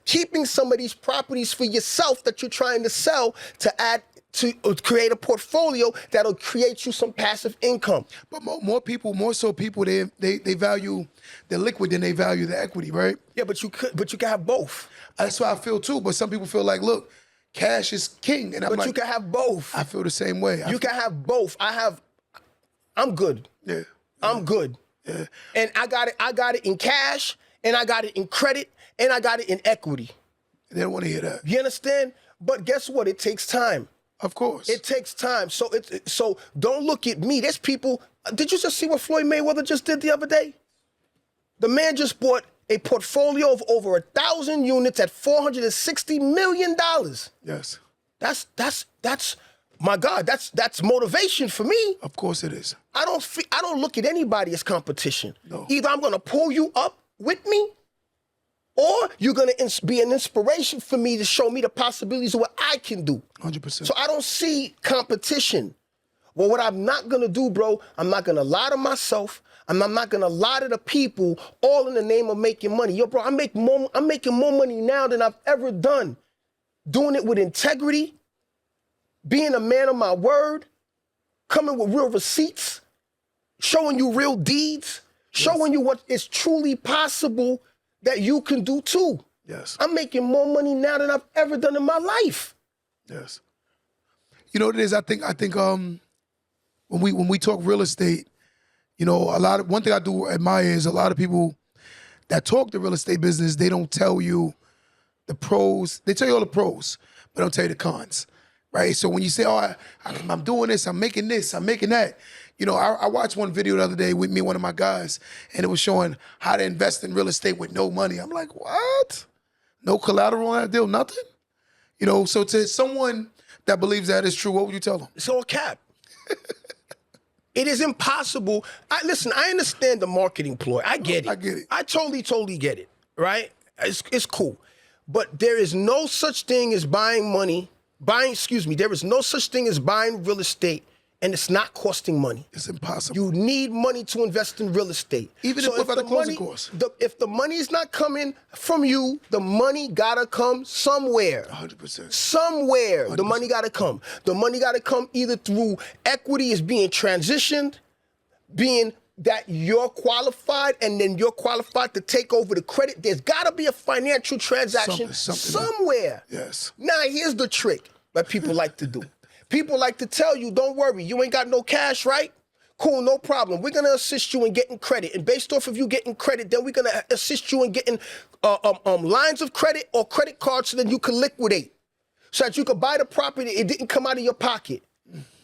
keeping some of these properties for yourself that you're trying to sell to add to create a portfolio that'll create you some passive income. But more so people, they value the liquid than they value the equity, right? Yeah, but you can have both. That's what I feel too. But some people feel like, look, cash is king, and I'm like, you can have both. I feel the same way. You can have both. I'm good. Yeah. I'm good. Yeah. And I got it in cash, and I got it in credit, and I got it in equity. They don't want to hear that. You understand? But guess what? It takes time. Of course. It takes time. So don't look at me. There's people. Did you just see what Floyd Mayweather just did the other day? The man just bought a portfolio of over 1,000 units at $460 million. Yes. That's my God. That's motivation for me. Of course it is. I don't look at anybody as competition. No. Either I'm gonna pull you up with me, or you're gonna be an inspiration for me to show me the possibilities of what I can do. 100%. So I don't see competition. Well, what I'm not gonna do, bro, I'm not gonna lie to myself. I'm not gonna lie to the people, all in the name of making money. Yo, bro, I'm making more money now than I've ever done. Doing it with integrity, being a man of my word, coming with real receipts, showing you real deeds, showing you what is truly possible that you can do too. Yes. I'm making more money now than I've ever done in my life. Yes. You know what it is? I think when we talk real estate, you know, one thing I do admire is a lot of people that talk the real estate business, they don't tell you the pros. They tell you all the pros, but don't tell you the cons, right? So when you say, oh, I'm doing this, I'm making that. You know, I watched one video the other day with me and one of my guys, and it was showing how to invest in real estate with no money. I'm like, what? No collateral on that deal, nothing? You know, so to someone that believes that is true, what would you tell them? It's all cap. It is impossible. Listen, I understand the marketing ploy. I get it. I get it. I totally get it, right? It's cool. But there is no such thing as there is no such thing as buying real estate and it's not costing money. It's impossible. You need money to invest in real estate. Even if at the closing cost. If the money is not coming from you, the money gotta come somewhere. 100%. Somewhere, 100%. the money gotta come. The money gotta come either through equity is being transitioned, being that you're qualified and then you're qualified to take over the credit. There's gotta be a financial transaction something somewhere. Yes. Now, here's the trick that people like to do. People like to tell you, don't worry, you ain't got no cash, right? Cool, no problem. We're going to assist you in getting credit. And based off of you getting credit, then we're going to assist you in getting lines of credit or credit cards so that you can liquidate. So that you could buy the property, it didn't come out of your pocket.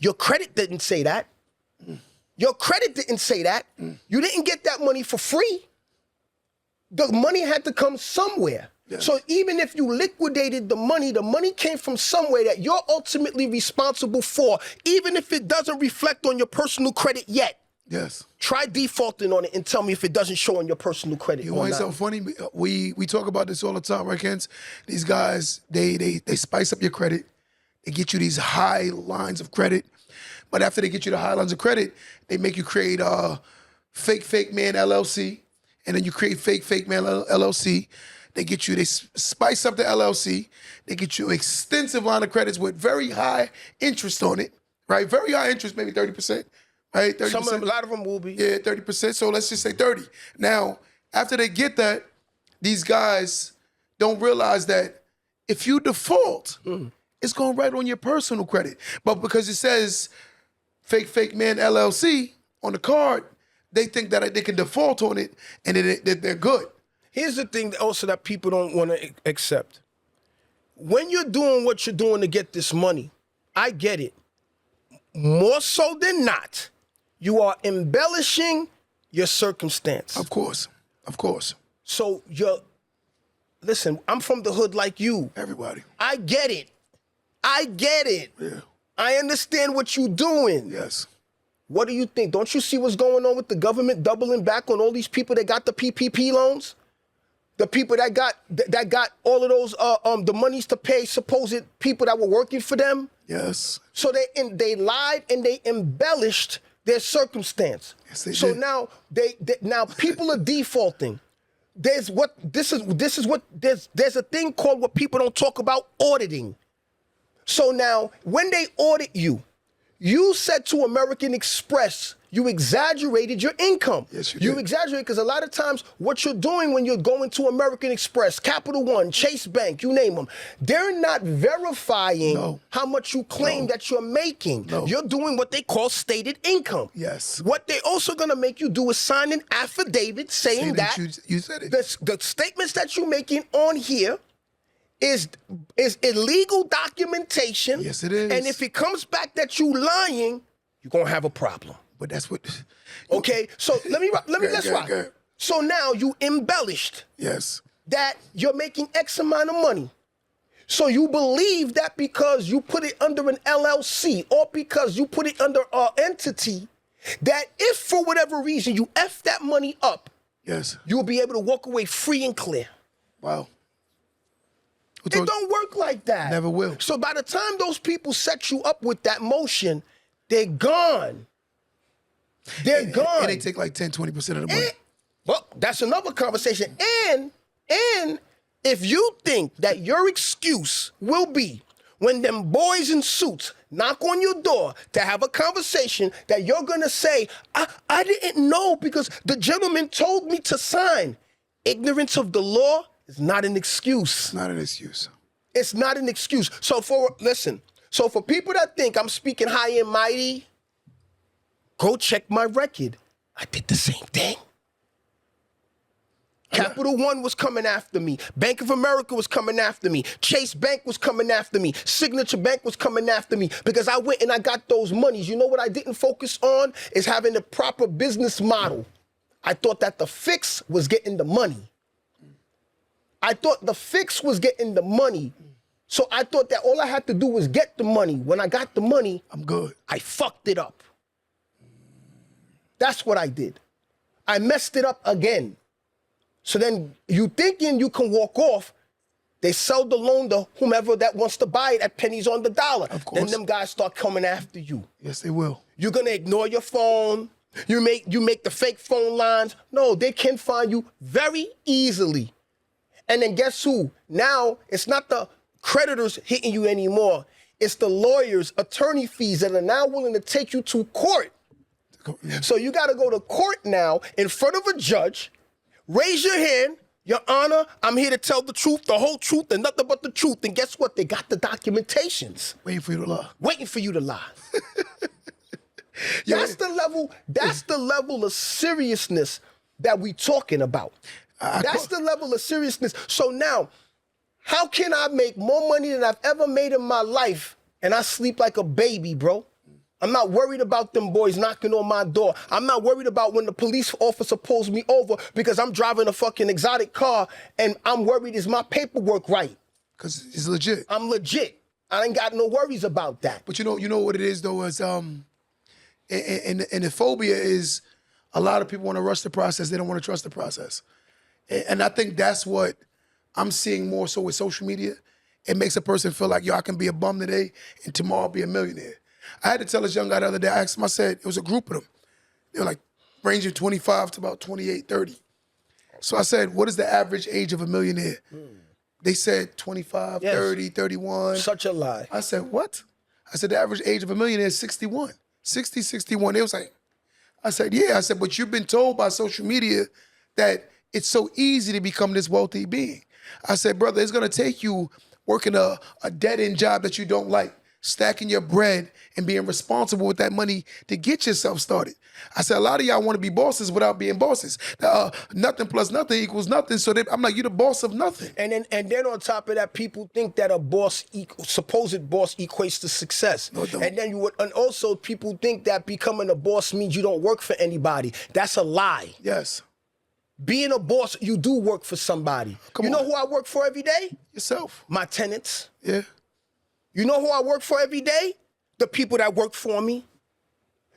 Your credit didn't say that. Your credit didn't say that. You didn't get that money for free. The money had to come somewhere. Yes. So even if you liquidated the money came from somewhere that you're ultimately responsible for, even if it doesn't reflect on your personal credit yet. Yes. Try defaulting on it and tell me if it doesn't show on your personal credit. You want something funny? We talk about this all the time, right, Kens? These guys, they spice up your credit. They get you these high lines of credit. But after they get you the high lines of credit, they make you create a fake man LLC. And then you create fake man LLC. They spice up the LLC. They get you extensive line of credits with very high interest on it, right? Very high interest, maybe 30%, right? 30%. A lot of them will be. Yeah, 30%. So let's just say 30. Now, after they get that, these guys don't realize that if you default, it's going right on your personal credit. But because it says fake man LLC on the card, they think that they can default on it and that they're good. Here's the thing also that people don't want to accept. When you're doing what you're doing to get this money, I get it. More so than not, you are embellishing your circumstance. Of course. So listen, I'm from the hood like you. Everybody. I get it. Yeah. I understand what you're doing. Yes. What do you think? Don't you see what's going on with the government doubling back on all these people that got the PPP loans? The people that got all of those the monies to pay supposed people that were working for them. Yes. So they lied and they embellished their circumstance. Yes, they so did. now people are defaulting. There's a thing called what people don't talk about, auditing. So now when they audit you, you said to American Express, you exaggerated your income. Yes, you did. You exaggerate because a lot of times what you're doing when you're going to American Express, Capital One, Chase Bank, you name them, they're not verifying how much you claim that you're making. No. You're doing what they call stated income. Yes. What they also going to make you do is sign an affidavit saying that you said it. the statements that you're making on here is illegal documentation. Yes, it is. And if it comes back that you lying, you're gonna have a problem. But that's what. Okay, so let's rock. So now you embellished Yes. that you're making X amount of money. So you believe that because you put it under an LLC or because you put it under an entity, that if for whatever reason you F that money up, Yes. you'll be able to walk away free and clear. Wow. It don't work like that. Never will. So by the time those people set you up with that motion, they're gone. They're gone. And they take like 10, 20% of the money. Well, that's another conversation. And if you think that your excuse will be when them boys in suits knock on your door to have a conversation that you're going to say, I didn't know because the gentleman told me to sign. Ignorance of the law is not an excuse. It's not an excuse. It's not an excuse. So for people that think I'm speaking high and mighty, go check my record. I did the same thing. Capital One was coming after me. Bank of America was coming after me. Chase Bank was coming after me. Signature Bank was coming after me because I went and I got those monies. You know what I didn't focus on is having the proper business model. I thought that the fix was getting the money. So I thought that all I had to do was get the money. When I got the money, I'm good. I fucked it up. That's what I did. I messed it up again. So then you thinking you can walk off, they sell the loan to whomever that wants to buy it at pennies on the dollar. Of course. Then them guys start coming after you. Yes, they will. You're gonna ignore your phone. You make the fake phone lines. No, they can find you very easily. And then guess who? Now it's not the creditors hitting you anymore. It's the lawyers, attorney fees that are now willing to take you to court. So you gotta go to court now in front of a judge. Raise your hand, Your Honor, I'm here to tell the truth, the whole truth, and nothing but the truth. And guess what? They got the documentations. Waiting for you to lie. Waiting for you to lie. That's the level of seriousness that we talking about. That's the level of seriousness. So now, how can I make more money than I've ever made in my life and I sleep like a baby, bro? I'm not worried about them boys knocking on my door. I'm not worried about when the police officer pulls me over because I'm driving a fucking exotic car and I'm worried is my paperwork right? Because it's legit. I'm legit. I ain't got no worries about that. But you know what it is though is and the phobia is a lot of people want to rush the process. They don't want to trust the process. And I think that's what I'm seeing more so with social media. It makes a person feel like, yo, I can be a bum today and tomorrow I'll be a millionaire. I had to tell this young guy the other day, I asked him, I said, it was a group of them. They were like ranging 25 to about 28, 30. So I said, what is the average age of a millionaire? They said 25, Yes. 30, 31. Such a lie. I said, what? I said, the average age of a millionaire is 61. 60, 61. They was like, I said, yeah. I said, but you've been told by social media that it's so easy to become this wealthy being. I said, brother, it's going to take you working a dead-end job that you don't like, stacking your bread and being responsible with that money to get yourself started. I said, a lot of y'all want to be bosses without being bosses. Nothing plus nothing equals nothing. So I'm like, you're the boss of nothing. And then on top of that, people think that a boss, supposed boss, equates to success. No, it don't. And also people think that becoming a boss means you don't work for anybody. That's a lie. Yes. Being a boss, you do work for somebody. Come you know on. who I work for every day? Yourself. My tenants. Yeah. You know who I work for every day? The people that work for me.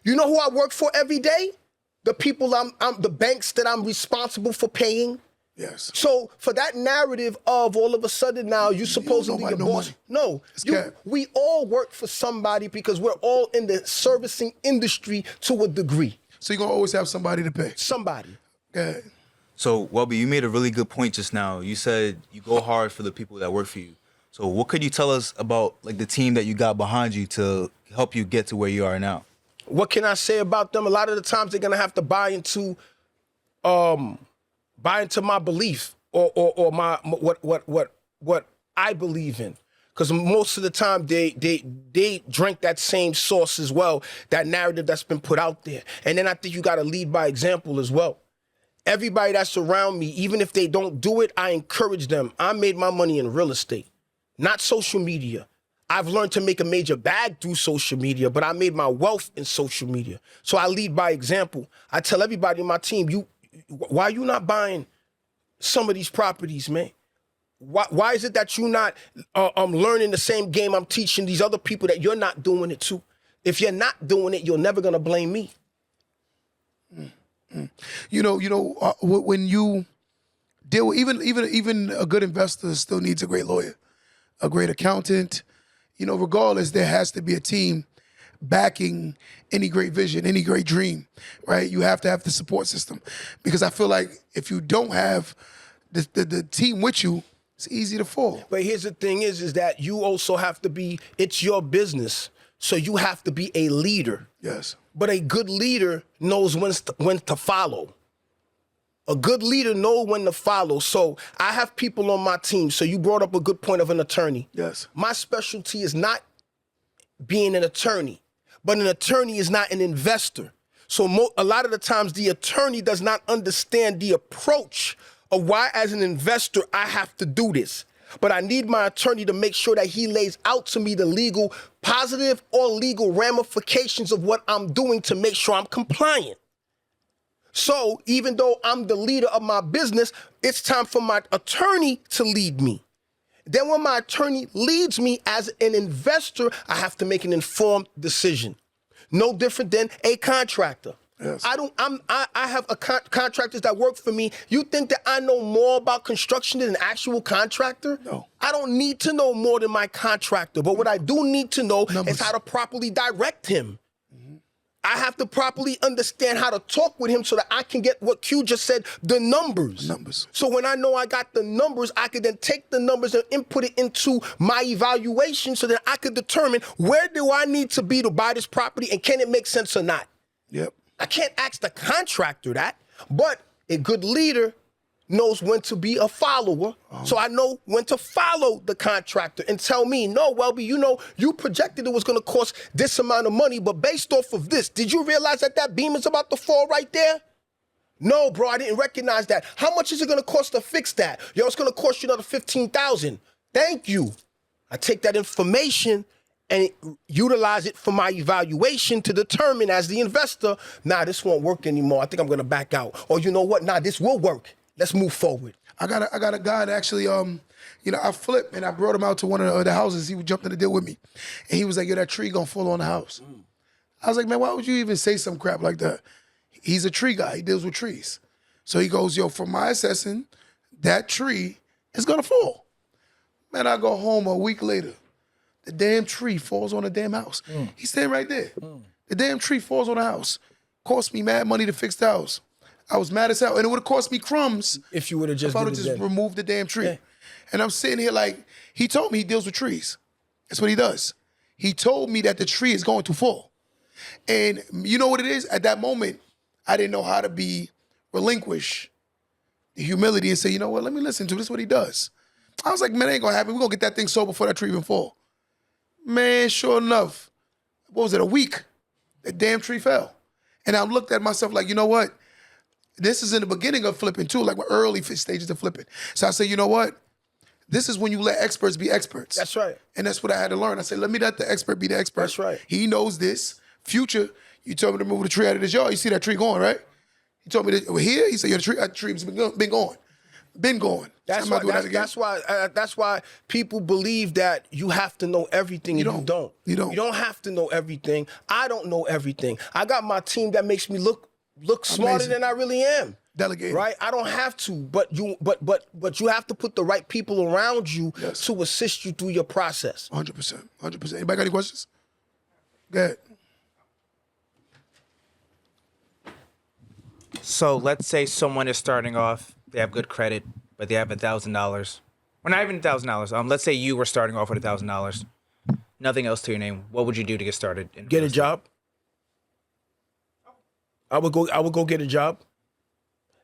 You know who I work for every day? The people the banks that I'm responsible for paying. Yes. So for that narrative of all of a sudden now you supposedly a no boss. money. No, cap. we all work for somebody because we're all in the servicing industry to a degree. So you're going to always have somebody to pay. Somebody. Yeah. So, Welby, you made a really good point just now. You said you go hard for the people that work for you. So what could you tell us about like the team that you got behind you to help you get to where you are now? What can I say about them? A lot of the times they're gonna have to buy into my belief or my what I believe in. Because most of the time they drink that same source as well, that narrative that's been put out there. And then I think you gotta lead by example as well. Everybody that's around me, even if they don't do it, I encourage them. I made my money in real estate, not social media. I've learned to make a major bag through social media, but I made my wealth in social media. So I lead by example. I tell everybody in my team, why are you not buying some of these properties, man? Why is it that you're not learning the same game I'm teaching these other people that you're not doing it too? If you're not doing it, you're never gonna blame me. When you deal with even a good investor still needs a great lawyer, a great accountant. Regardless, there has to be a team backing any great vision, any great dream, right? You have to have the support system, because I feel like if you don't have the team with you, it's easy to fall. But here's the thing is that you also have to be, it's your business, so you have to be a leader. Yes. But a good leader knows when to follow. A good leader knows when to follow. So I have people on my team. So you brought up a good point of an attorney. Yes. My specialty is not being an attorney, but an attorney is not an investor. So a lot of the times the attorney does not understand the approach of why, as an investor, I have to do this. But I need my attorney to make sure that he lays out to me the legal, positive or legal ramifications of what I'm doing to make sure I'm compliant. So even though I'm the leader of my business, it's time for my attorney to lead me. Then when my attorney leads me as an investor, I have to make an informed decision. No different than a contractor. Yes. I have contractors that work for me. You think that I know more about construction than an actual contractor? No. I don't need to know more than my contractor. But what I do need to know Numbers. is how to properly direct him. I have to properly understand how to talk with him so that I can get what Q just said, the numbers. Numbers. So when I know I got the numbers, I could then take the numbers and input it into my evaluation so that I could determine where do I need to be to buy this property and can it make sense or not. Yep. I can't ask the contractor that, but a good leader knows when to be a follower. So I know when to follow the contractor and tell me, no, Welby, you projected it was going to cost this amount of money, but based off of this, did you realize that beam is about to fall right there? No, bro, I didn't recognize that. How much is it going to cost to fix that? Yo, it's going to cost you another $15,000. Thank you. I take that information and utilize it for my evaluation to determine as the investor, nah, this won't work anymore. I think I'm going to back out. Or you know what? Nah, this will work. Let's move forward. I got a guy that actually, I flipped and I brought him out to one of the houses. He jumped in the deal with me. And he was like, yo, that tree gonna fall on the house. I was like, man, why would you even say some crap like that? He's a tree guy. He deals with trees. So he goes, yo, from my assessing, that tree is gonna fall. Man, I go home a week later. The damn tree falls on the damn house. He's standing right there. The damn tree falls on the house. Cost me mad money to fix the house. I was mad as hell. And it would have cost me crumbs if you would have just, removed the damn tree. Yeah. And I'm sitting here like, he told me he deals with trees. That's what he does. He told me that the tree is going to fall. And you know what it is? At that moment, I didn't know how to relinquish the humility and say, you know what, let me listen to this, what he does. I was like, man, it ain't gonna happen. We're gonna get that thing sold before that tree even fall. Man, sure enough, what was it, a week? That damn tree fell. And I looked at myself like, you know what? This is in the beginning of flipping too, like my early stages of flipping. So I said, you know what? This is when you let experts be experts. That's right. And that's what I had to learn. I said, let me let the expert be the expert. That's right. He knows this. Future, you told me to move the tree out of this yard. You see that tree going, right? He told me that we're here. He said, yeah, the tree's been going. Been going. That's why people believe that you have to know everything and you don't. You don't. You don't have to know everything. I don't know everything. I got my team that makes me look smarter Amazing. than I really am. Delegate. Right? I don't have to, but you have to put the right people around you to assist you through your process. 100%. 100%. Anybody got any questions? Go ahead. So let's say someone is starting off, they have good credit, but they have $1,000. Or not even $1,000. Let's say you were starting off with $1,000. Nothing else to your name. What would you do to get started? Get a job. I would go get a job.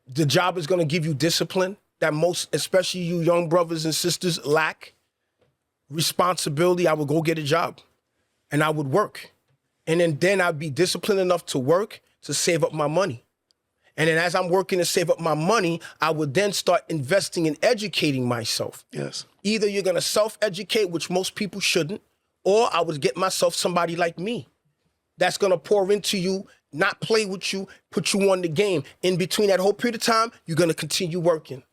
The job is going to give you discipline that most, especially you young brothers and sisters, lack. Responsibility. I would go get a job and I would work. And then I'd be disciplined enough to work to save up my money. And then as I'm working to save up my money, I would then start investing in educating myself. Yes. Either you're going to self-educate, which most people shouldn't, or I would get myself somebody like me that's going to pour into you, not play with you, put you on the game. In between that whole period of time, you're going to continue working.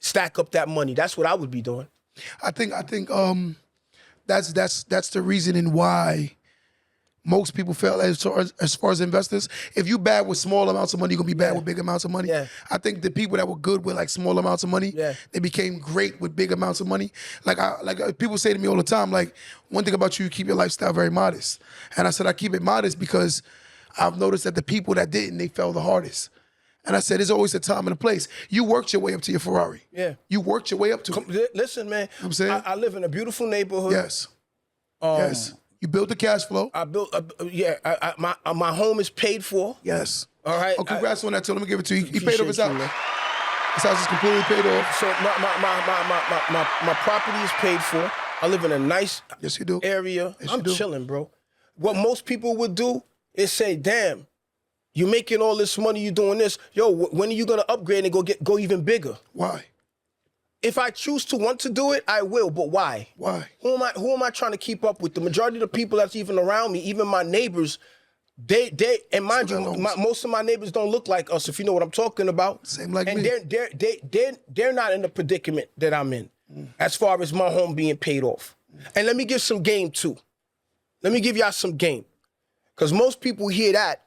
stack up that money. That's what I would be doing. I think that's the reasoning why most people fail as far as investors. If you bad with small amounts of money, you're gonna be bad with big amounts of money. Yeah. I think the people that were good with like small amounts of money, Yeah. they became great with big amounts of money. Like people say to me all the time, like, one thing about you keep your lifestyle very modest. And I said I keep it modest because I've noticed that the people that didn't, they fell the hardest. And I said, there's always a time and a place. You worked your way up to your Ferrari. Yeah. You worked your way up to it. Listen, man. You know what I'm saying? I live in a beautiful neighborhood. Yes. Yes. You built the cash flow. I built. My home is paid for. Yes. All right. Oh, congrats on that too. Let me give it to you. He paid off his Appreciate house. you, man. His house is completely paid off. So my property is paid for. I live in a nice Yes, you do. area. Yes, you I'm do. chilling, bro. What most people would do is say, "Damn, you making all this money, you doing this. Yo, when are you gonna upgrade and go even bigger?" Why? If I choose to want to do it, I will. But why? Why? Who am I trying to keep up with? The majority of the people that's even around me, even my neighbors, they and mind you, most of my neighbors don't look like us. If you know what I'm talking about. Same like and me. they're not in the predicament that I'm in, as far as my home being paid off. And let me give some game too. Let me give y'all some game, because most people hear that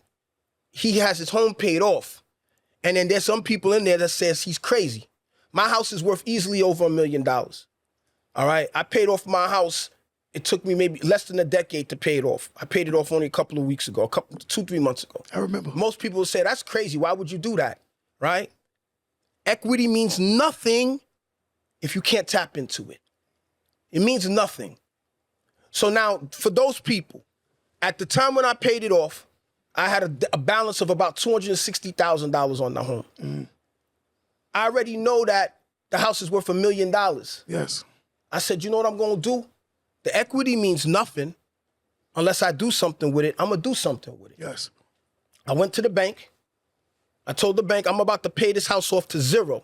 he has his home paid off, and then there's some people in there that says he's crazy. My house is worth easily over $1 million. All right, I paid off my house. It took me maybe less than a decade to pay it off. I paid it off only a couple of weeks ago, 2-3 months ago. I remember. Most people will say, that's crazy. Why would you do that? Right? Equity means nothing if you can't tap into it. It means nothing. So now, for those people, at the time when I paid it off, I had a balance of about $260,000 on the home. I already know that the house is worth $1 million. Yes. I said, you know what I'm going to do? The equity means nothing unless I do something with it. I'm going to do something with it. Yes. I went to the bank. I told the bank, I'm about to pay this house off to zero.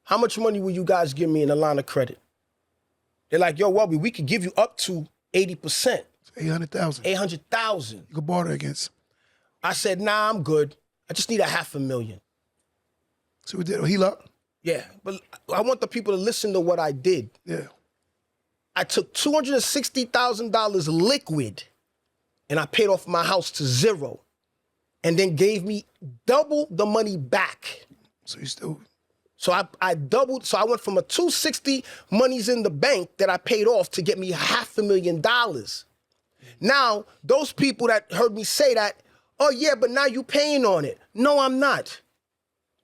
How much money will you guys give me in a line of credit? They're like, yo, Welby, we could give you up to 80%. 800,000. 800,000. You could barter against. I said, nah, I'm good. I just need $500,000. So we did. Heal up. Yeah, but I want the people to listen to what I did. Yeah. I took $260,000 liquid and I paid off my house to zero and then gave me double the money back. So you still. So I doubled. So I went from a $260 monies in the bank that I paid off to get me $500,000. Now, those people that heard me say that, oh yeah, but now you paying on it. No, I'm not.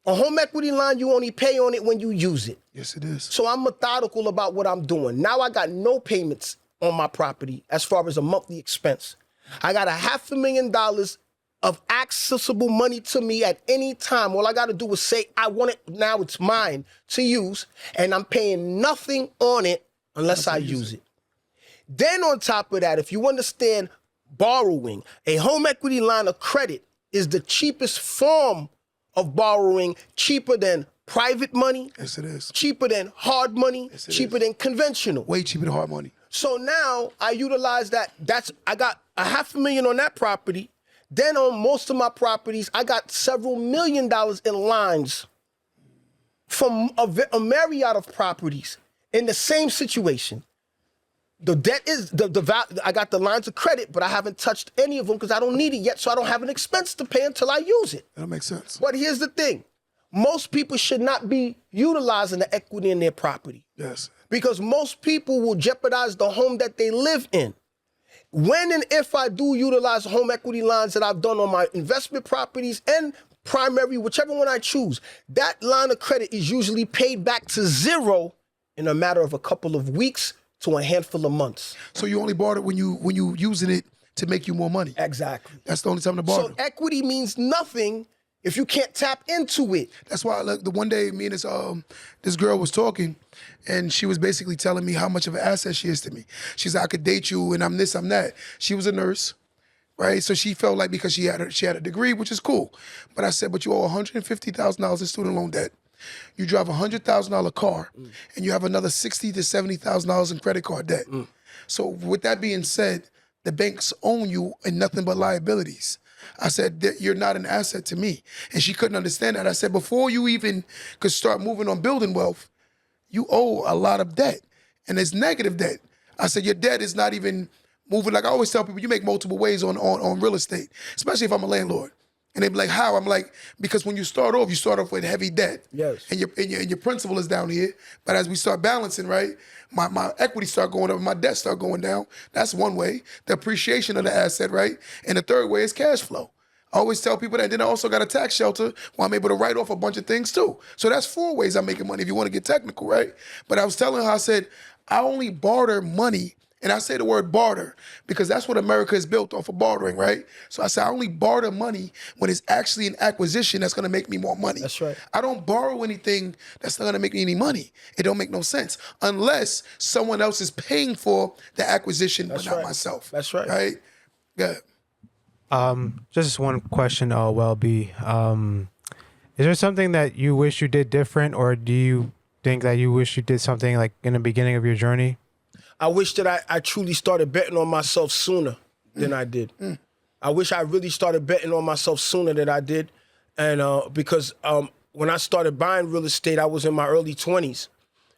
A home equity line, you only pay on it when you use it. Yes, it is. So I'm methodical about what I'm doing. Now I got no payments on my property as far as a monthly expense. I got $500,000 of accessible money to me at any time. All I got to do is say, I want it, now it's mine to use, and I'm paying nothing on it unless I use it. Then on top of that, if you understand borrowing, a home equity line of credit is the cheapest form of borrowing, cheaper than private money. Yes, it is. Cheaper than hard money, Yes, it cheaper is. than conventional. Way cheaper than hard money. So now I utilize that. I got $500,000 on that property. Then on most of my properties, I got several $1 million in lines from a myriad of properties in the same situation. The debt is I got the lines of credit, but I haven't touched any of them because I don't need it yet, so I don't have an expense to pay until I use it. That makes sense. But here's the thing. Most people should not be utilizing the equity in their property. Yes. Because most people will jeopardize the home that they live in. When and if I do utilize home equity lines that I've done on my investment properties and primary, whichever one I choose, that line of credit is usually paid back to zero in a matter of a couple of weeks to a handful of months. So you only barter when you using it to make you more money. Exactly. That's the only time to barter. So equity means nothing if you can't tap into it. That's why the one day me and this girl was talking, and she was basically telling me how much of an asset she is to me. She said, I could date you and I'm this, I'm that. She was a nurse, right? So she felt like because she had a degree, which is cool. But I said, but you owe $150,000 in student loan debt. You drive a $100,000 car, and you have another $60,000 to $70,000 in credit card debt. So with that being said, the banks own you in nothing but liabilities. I said, you're not an asset to me. And she couldn't understand that. I said, before you even could start moving on building wealth, you owe a lot of debt. And it's negative debt. I said, your debt is not even moving. Like I always tell people, you make multiple ways on real estate, especially if I'm a landlord. And they be like, how? I'm like, because when you start off with heavy debt. Yes. And your principal is down here. But as we start balancing, right, my equity start going up, my debt start going down. That's one way. The appreciation of the asset, right? And the third way is cash flow. I always tell people that. Then I also got a tax shelter where I'm able to write off a bunch of things too. So that's 4 ways I'm making money if you want to get technical, right? But I was telling her, I said, I only barter money. And I say the word barter because that's what America is built off of bartering, right? So I say I only barter money when it's actually an acquisition that's gonna make me more money. That's right. I don't borrow anything that's not gonna make me any money. It don't make no sense unless someone else is paying for the acquisition, but not myself. That's right. Right? Good. Just one question, Welby. Is there something that you wish you did different, or do you think that you wish you did something like in the beginning of your journey? I wish that I truly started betting on myself sooner than I did. I wish I really started betting on myself sooner than I did. And because when I started buying real estate, I was in my early 20s.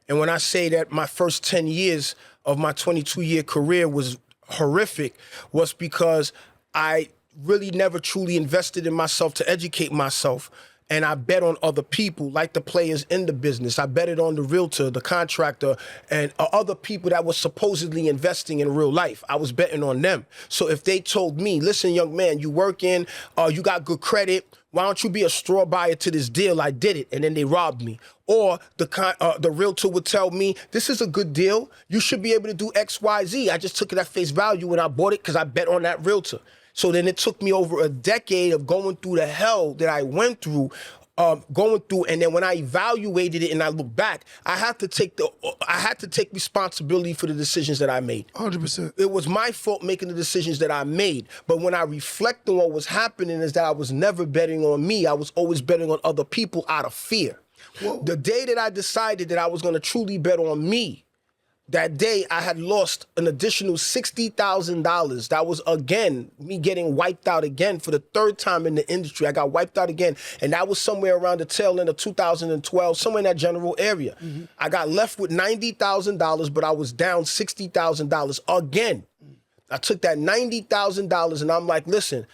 And when I say that my first 10 years of my 22-year career was horrific, was because I really never truly invested in myself to educate myself. And I bet on other people, like the players in the business. I betted on the realtor, the contractor, and other people that were supposedly investing in real life. I was betting on them. So if they told me, listen, young man, you working, you got good credit, why don't you be a straw buyer to this deal? I did it, and then they robbed me. Or the realtor would tell me, this is a good deal. You should be able to do X, Y, Z. I just took it at face value and I bought it because I bet on that realtor. So then it took me over a decade of going through the hell that I went through, and then when I evaluated it and I look back, I had to take responsibility for the decisions that I made. 100%. It was my fault making the decisions that I made. But when I reflect on what was happening is that I was never betting on me. I was always betting on other people out of fear. Whoa. The day that I decided that I was going to truly bet on me, that day, I had lost an additional $60,000. That was, again, me getting wiped out again for the third time in the industry. I got wiped out again, and that was somewhere around the tail end of 2012, somewhere in that general area. I got left with $90,000, but I was down $60,000 again. I took that $90,000, and I'm like, listen,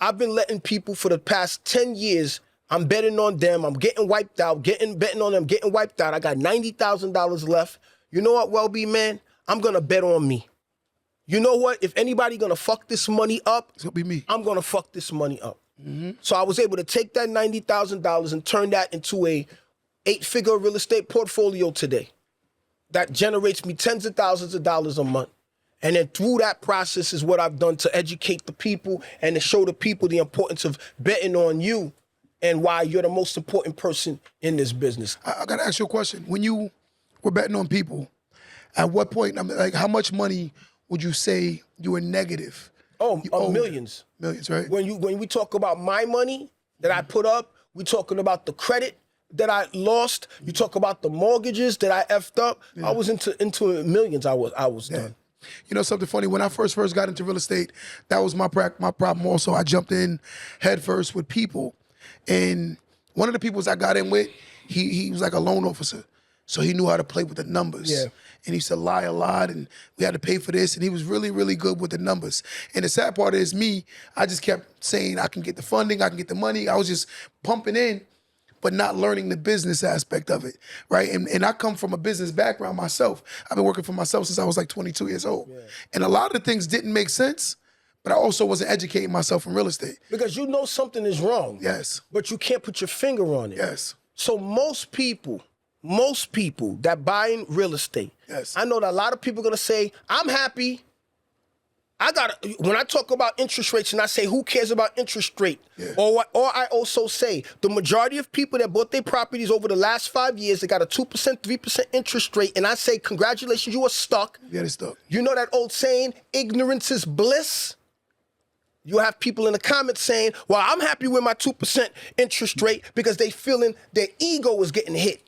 I've been letting people for the past 10 years, I'm betting on them, I'm getting wiped out, betting on them, getting wiped out. I got $90,000 left. You know what, Welby, man? I'm going to bet on me. You know what? If anybody going to fuck this money up, It's going to be me. I'm going to fuck this money up. So I was able to take that $90,000 and turn that into a 8-figure real estate portfolio today that generates me tens of thousands of dollars a month. And then through that process is what I've done to educate the people and to show the people the importance of betting on you and why you're the most important person in this business. I got to ask you a question. When you were betting on people, at what point, I mean, like, how much money would you say you were negative? Millions. Millions, right? When we talk about my money that I put up, we're talking about the credit that I lost. You talk about the mortgages that I effed up. Yeah. I was into millions. I was done. You know something funny? When I first got into real estate, that was my problem also. I jumped in head first with people. And one of the people I got in with, he was like a loan officer. So he knew how to play with the numbers. Yeah. And he used to lie a lot, and we had to pay for this, and he was really, really good with the numbers. And the sad part is me, I just kept saying I can get the funding, I can get the money. I was just pumping in, but not learning the business aspect of it, right? And I come from a business background myself. I've been working for myself since I was like 22 years old. Yeah. And a lot of the things didn't make sense, but I also wasn't educating myself in real estate. Because you know something is wrong. Yes. But you can't put your finger on it. Yes. So most people that buy in real estate, yes. I know that a lot of people are going to say, I'm happy. When I talk about interest rates and I say, who cares about interest rate? Yeah. Or I also say, the majority of people that bought their properties over the last 5 years, they got a 2%, 3% interest rate. And I say, congratulations, you are stuck. Yeah, they're stuck. You know that old saying, ignorance is bliss? You have people in the comments saying, well, I'm happy with my 2% interest rate because they feeling their ego is getting hit.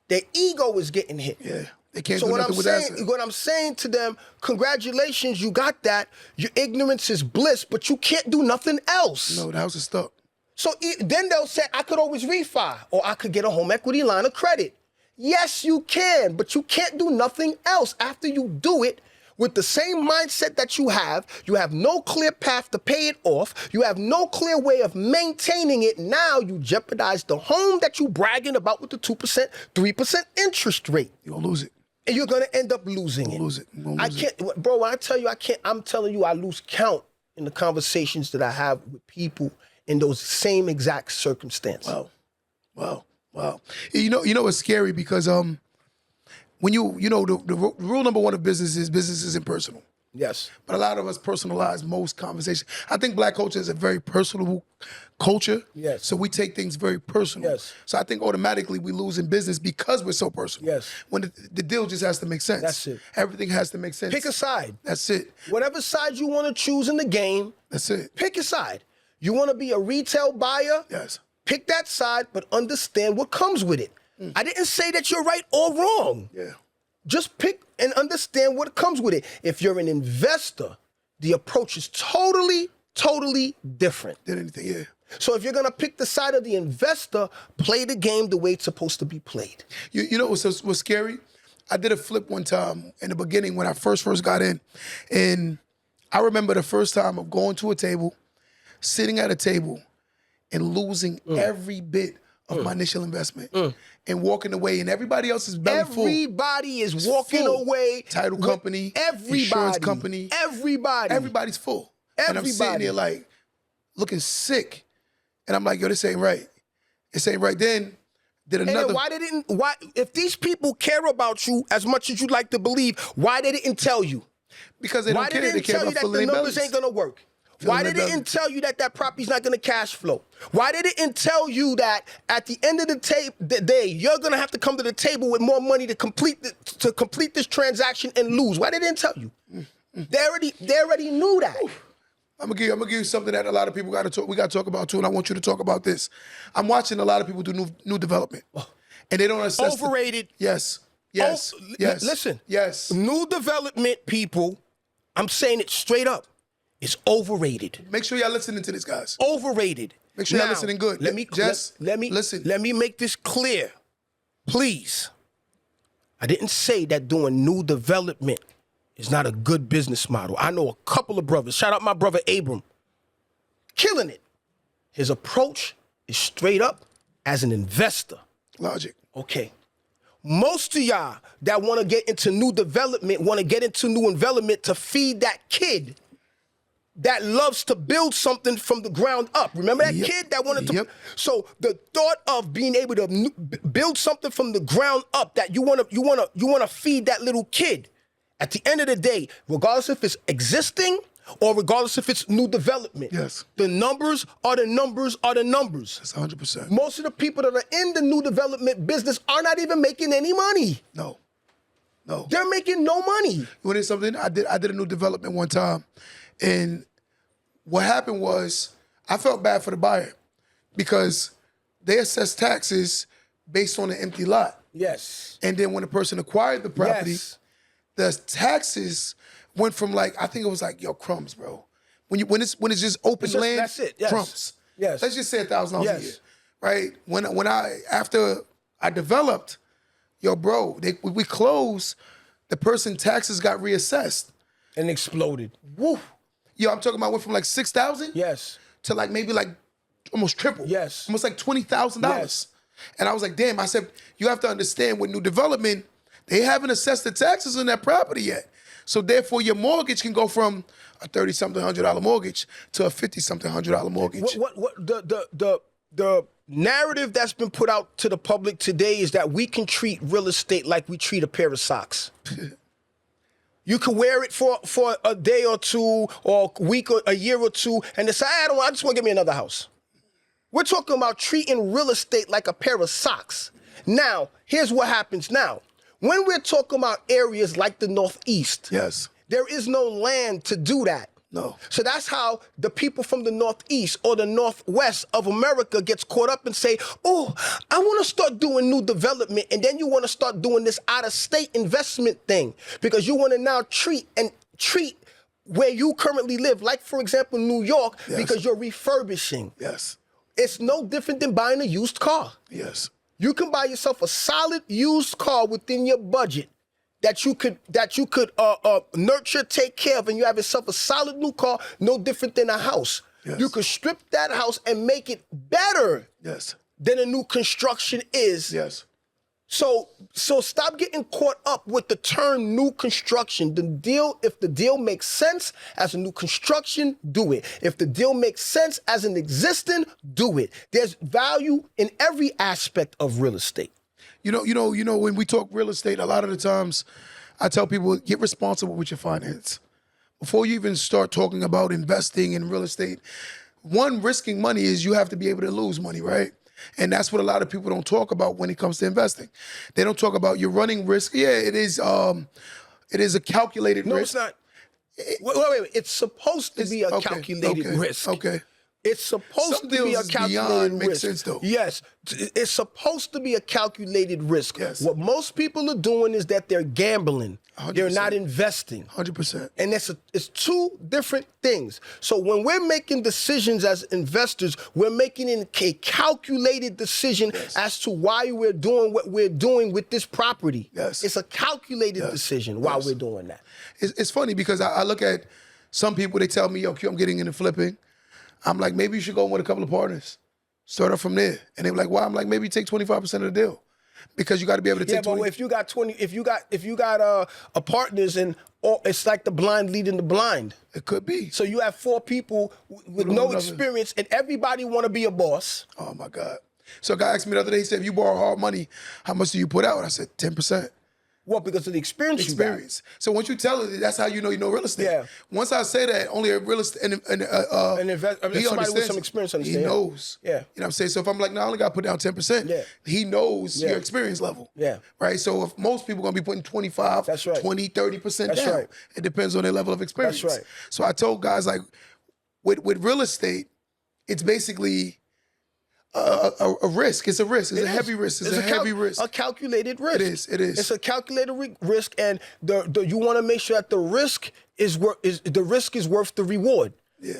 Their ego is getting hit. Yeah. They can't So do what nothing I'm with saying, assets. what I'm saying to them, congratulations, you got that. Your ignorance is bliss, but you can't do nothing else. No, the house is stuck. So then they'll say, I could always refi, or I could get a home equity line of credit. Yes, you can, but you can't do nothing else. After you do it, with the same mindset that you have no clear path to pay it off, you have no clear way of maintaining it. Now you jeopardize the home that you bragging about with the 2%, 3% interest rate. You're gonna lose it. And you're gonna end up losing it. Lose it. You're gonna I lose can't, bro, when I tell you I can't, I'm telling you I lose count in the conversations that I have with people in those same exact circumstances. Wow. You know what's scary because when the rule number one of business is impersonal. Yes. But a lot of us personalize most conversations. I think black culture is a very personal culture. Yes. So we take things very personal. Yes. So I think automatically we lose in business because we're so personal. Yes. When the deal just has to make sense. That's it. Everything has to make sense. Pick a side. That's it. Whatever side you want to choose in the game, That's it. pick a side. You want to be a retail buyer? Yes. Pick that side, but understand what comes with it. I didn't say that you're right or wrong. Yeah. Just pick and understand what comes with it. If you're an investor, the approach is totally different. Did anything? Yeah. So if you're gonna pick the side of the investor, play the game the way it's supposed to be played. You know what's scary? I did a flip one time in the beginning when I first got in, and I remember the first time of going to a table, sitting at a table, and losing every bit of my initial investment, and walking away, and everybody else is belly full. Everybody is walking full. away. Title with company, everybody, insurance company, everybody. everybody's full. And I'm sitting Everybody. there like looking sick, and I'm like, yo, this ain't right. This ain't right. Then did And another. then why if these people care about you as much as you'd like to believe, why they didn't tell you? Because they Why don't care. they They didn't care tell you about that filling the their numbers bellies. ain't gonna work? Why Filling they their didn't tell you that that property's not gonna cash flow? Why they didn't tell you that at the end of the day, you're gonna have to come to the table with more money to complete this transaction and lose? Why they didn't tell you? They already knew that. I'm gonna give you something that a lot of people got to talk. We got to talk about too, and I want you to talk about this. I'm watching a lot of people do new development, and they don't assess. Overrated. Yes. Listen. Yes. New development people, I'm saying it straight up, it's overrated. Make sure y'all listening to this, guys. Overrated. Make sure y'all Now, listening good. Let me listen. Let me make this clear, please. I didn't say that doing new development is not a good business model. I know a couple of brothers. Shout out my brother Abram, killing it. His approach is straight up as an investor. Logic. Okay. Most of y'all that want to get into new development, want to get into new development to feed that kid that loves to build something from the ground up. Remember that Yep. kid that wanted to? Yep. So the thought of being able to build something from the ground up that you want to feed that little kid. At the end of the day, regardless if it's existing or regardless if it's new development, Yes. the numbers are the numbers are the numbers. That's 100%. Most of the people that are in the new development business are not even making any money. No. They're making no money. You want to hear something? I did a new development one time, and what happened was I felt bad for the buyer because they assessed taxes based on an empty lot. Yes. And then when the person acquired the property, Yes. the taxes went from like, I think it was like, yo, crumbs, bro. When it's just open It's just- land, that's it, yes. crumbs. Yes. Let's just say $1,000 a Yes. year, right? After I developed, yo, bro, we closed, the person taxes got reassessed. And exploded. Woo. Yo, I'm talking about went from like 6,000 Yes. to like maybe like almost triple. Yes. Almost like $20,000. Yes. And I was like, damn, I said, you have to understand with new development, they haven't assessed the taxes on that property yet. So therefore your mortgage can go from a $30-something $100 mortgage to a $50-something $100 mortgage. What the narrative that's been put out to the public today is that we can treat real estate like we treat a pair of socks. You can wear it for a day or two, or a week or a year or two, and decide, I just want to get me another house. We're talking about treating real estate like a pair of socks. Now, here's what happens now. When we're talking about areas like the Northeast, Yes. there is no land to do that. No. So that's how the people from the Northeast or the Northwest of America gets caught up and say, oh, I want to start doing new development. And then you want to start doing this out-of-state investment thing because you want to now treat where you currently live, like, for example, New York, Yes. because you're refurbishing. Yes. It's no different than buying a used car. Yes. You can buy yourself a solid used car within your budget that you could nurture, take care of, and you have yourself a solid new car, no different than a house. Yes. You could strip that house and make it better Yes. than a new construction is. Yes. So stop getting caught up with the term new construction. If the deal makes sense as a new construction, do it. If the deal makes sense as an existing, do it. There's value in every aspect of real estate. You know, when we talk real estate, a lot of the times I tell people, get responsible with your finance. Before you even start talking about investing in real estate, one, risking money is you have to be able to lose money, right? And that's what a lot of people don't talk about when it comes to investing. They don't talk about you're running risk. Yeah, it is a calculated No, risk. it's not. Wait. It's supposed to be a Okay, calculated okay, risk. okay. It's supposed Some to be a deals calculated beyond risk. make sense, though. Yes, it's supposed to be a calculated risk. Yes. What most people are doing is that they're gambling. They're 100%. not investing. 100%. And it's two different things. So when we're making decisions as investors, we're making a calculated decision as to why we're doing what we're doing with this property. Yes. It's a calculated decision while Yes. we're doing that. It's funny because I look at some people, they tell me, yo, Q, I'm getting into flipping. I'm like, maybe you should go in with a couple of partners. Start up from there. And they're like, why? I'm like, maybe take 25% of the deal. Because you got to be able to Yeah, take but 20. if you got a partners and it's like the blind leading the blind. It could be. So you have four people with don't no know nothing. experience, and everybody want to be a boss. Oh my God. So a guy asked me the other day, he said, if you borrow hard money, how much do you put out? I said, 10%. Well, because of the experience. Experience. So once you tell it, that's how you know real estate. Yeah. Once I say that, only a real estate An somebody with understands some experience He understand. knows. Yeah. You know what I'm saying? So if I'm like, no, I only got to put down 10%. Yeah. He knows Yeah. your experience level. Yeah. Right? So if most people are going to be putting 25, That's right. 20, 30% That's down. right. It depends on their level of experience. That's right. So I told guys, like, with real estate, it's basically a risk. It's a risk. It's a heavy risk. It's a heavy risk. A calculated risk. It is. It is. It's a calculated risk, and you want to make sure that the risk is worth the reward. Yeah.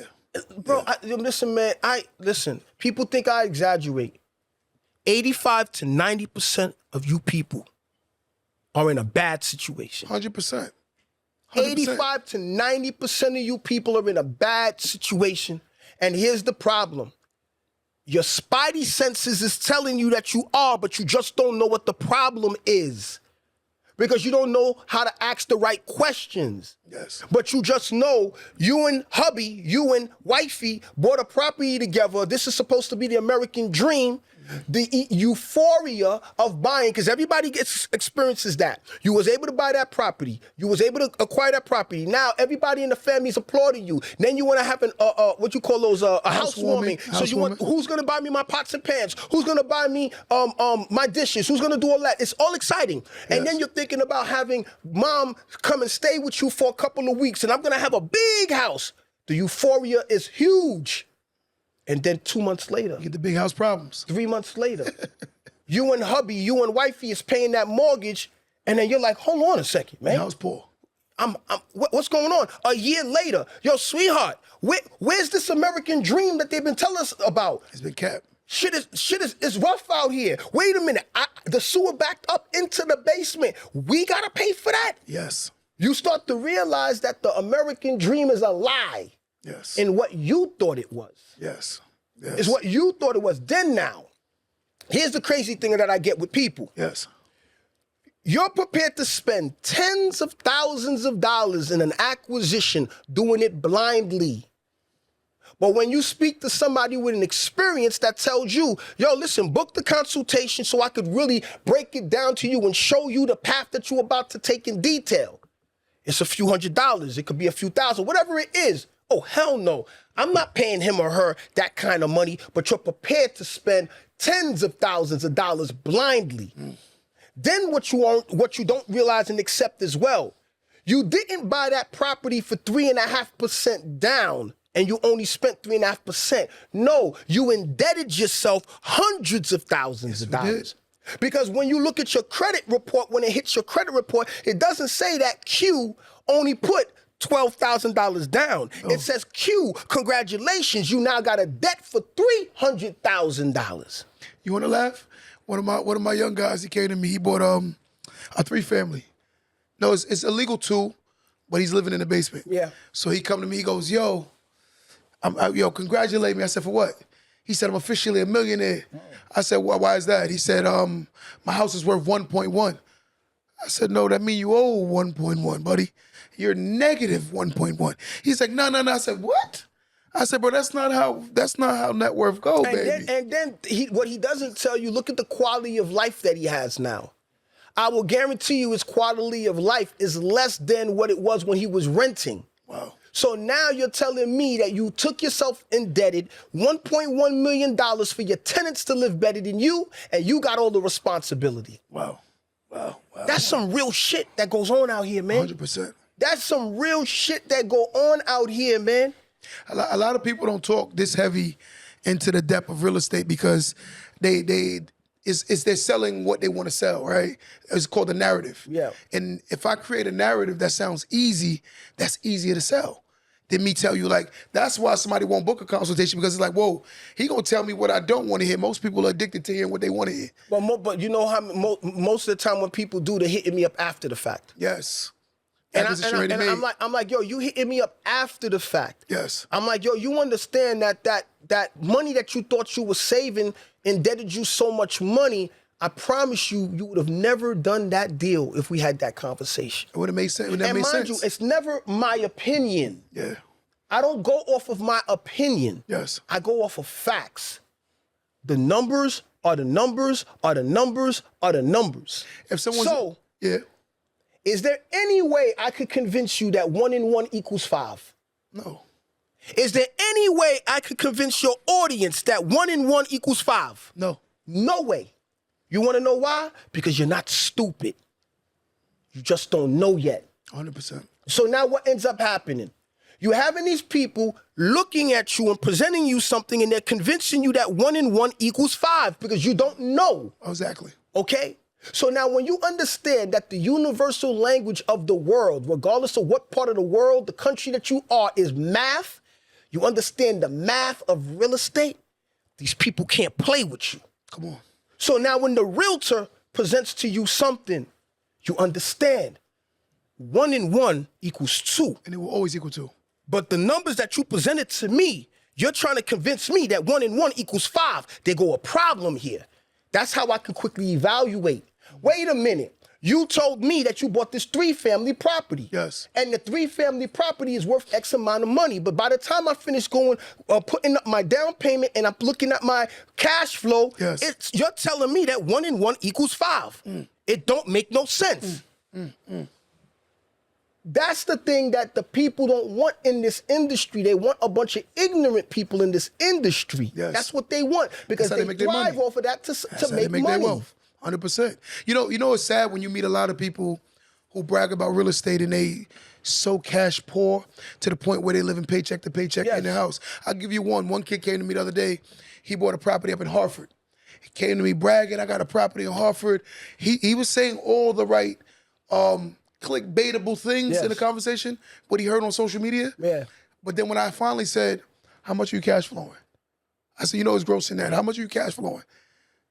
Bro, listen, man. Listen. People think I exaggerate. 85 to 90% of you people are in a bad situation. 100%. 85 to 90% of you people are in a bad situation. And here's the problem. Your spidey senses is telling you that you are, but you just don't know what the problem is. Because you don't know how to ask the right questions. Yes. But you just know you and hubby, you and wifey bought a property together. This is supposed to be the American dream. The euphoria of buying, because everybody experiences that. You was able to buy that property. You was able to acquire that property. Now everybody in the family is applauding you. Then you want to have what you call those a housewarming. So you want, who's gonna buy me my pots and pans? Who's gonna buy me my dishes? Who's gonna do all that? It's all exciting. And then you're thinking about having mom come and stay with you for a couple of weeks, and I'm gonna have a big house. The euphoria is huge. And then 2 months later, Get the big house problems. 3 months later, you and hubby, you and wifey is paying that mortgage, and then you're like, hold on a second, man. House poor. What's going on? A year later, yo, sweetheart, where's this American dream that they've been telling us about? It's been capped. Shit is rough out here. Wait a minute, the sewer backed up into the basement. We gotta pay for that. Yes. You start to realize that the American dream is a lie Yes. in what you thought it was. Yes. Yes. It's what you thought it was. Then now, here's the crazy thing that I get with people. Yes. You're prepared to spend tens of thousands of dollars in an acquisition doing it blindly. But when you speak to somebody with an experience that tells you, yo, listen, book the consultation so I could really break it down to you and show you the path that you're about to take in detail. It's a few $100s. It could be a few thousand, whatever it is. Oh, hell no. I'm not paying him or her that kind of money, but you're prepared to spend tens of thousands of dollars blindly. Then what you don't realize and accept as well, You didn't buy that property for 3.5% down and you only spent 3.5%. No, you indebted yourself hundreds of thousands of dollars. Because when you look at your credit report, when it hits your credit report, it doesn't say that Q only put $12,000 down. It says, Q, congratulations, you now got a debt for $300,000. You want to laugh? One of my young guys, he came to me. He bought a 3-family. No, it's illegal too, but he's living in the basement. Yeah. So he come to me. He goes, "Yo, congratulate me." I said, "For what?" He said, "I'm officially a millionaire." I said, "Well, why is that?" He said, "My house is worth 1.1." I said, "No, that means you owe 1.1, buddy. You're negative 1.1." He's like, "No." I said, "What?" I said, "Bro, that's not how net worth go, baby." Then what he doesn't tell you, look at the quality of life that he has now. I will guarantee you his quality of life is less than what it was when he was renting. Wow. So now you're telling me that you took yourself indebted $1.1 million for your tenants to live better than you, and you got all the responsibility. Wow. That's some real shit that goes on out here, man. 100%. That's some real shit that go on out here, man. A lot of people don't talk this heavy into the depth of real estate because they're selling what they want to sell, right? It's called a narrative. Yeah. And if I create a narrative that sounds easy, that's easier to sell than me tell you, like, that's why somebody won't book a consultation, because it's like, whoa, he gonna tell me what I don't want to hear. Most people are addicted to hearing what they want to hear. But you know how most of the time when people do, they're hitting me up after the fact. Yes. And I'm like, yo, you hitting me up after the fact. Yes. I'm like, yo, you understand that money that you thought you were saving indebted you so much money. I promise you, you would have never done that deal if we had that conversation. It would have made sense. And mind you, it's never my opinion. Yeah. I don't go off of my opinion. Yes. I go off of facts. The numbers are the numbers are the numbers are the numbers. If someone's yeah. Is there any way I could convince you that 1 and 1 equals 5? No. Is there any way I could convince your audience that 1 and 1 equals 5? No. No way. You want to know why? Because you're not stupid. You just don't know yet. 100%. So now what ends up happening? You're having these people looking at you and presenting you something, and they're convincing you that 1 and 1 equals 5 because you don't know. Exactly. Okay? So now when you understand that the universal language of the world, regardless of what part of the world, the country that you are, is math, you understand the math of real estate, these people can't play with you. Come on. So now when the realtor presents to you something, you understand 1 and 1 equals 2. And it will always equal 2. But the numbers that you presented to me, you're trying to convince me that 1 and 1 equals 5. There go a problem here. That's how I can quickly evaluate. Wait a minute. You told me that you bought this 3-family property. Yes. And the 3-family property is worth X amount of money. But by the time I finish putting up my down payment and I'm looking at my cash flow, yes. You're telling me that 1 and 1 equals 5. It don't make no sense. That's the thing that the people don't want in this industry. They want a bunch of ignorant people in this industry. Yes. That's what they want, because they thrive off of that to make money. Their wealth. 100%. You know, it's sad when you meet a lot of people who brag about real estate and they so cash poor to the point where they live in paycheck to paycheck in their house. I'll give you one. One kid came to me the other day. He bought a property up in Hartford. He came to me bragging, I got a property in Hartford. He was saying all the right clickbaitable things in the conversation, what he heard on social media. Yeah. But then when I finally said, how much are you cash flowing? I said, you know, it's gross in that. How much are you cash flowing?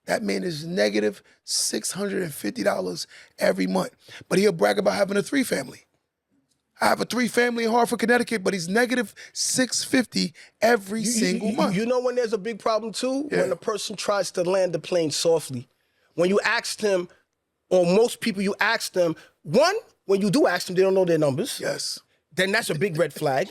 That man is negative $650 every month. But he'll brag about having a 3-family. I have a 3-family in Hartford, Connecticut, but he's negative $650 every single month. You know when there's a big problem too? Yeah. When a person tries to land the plane softly. When you ask them, or most people you ask them, one, when you do ask them, they don't know their numbers. Yes. Then that's a big red flag.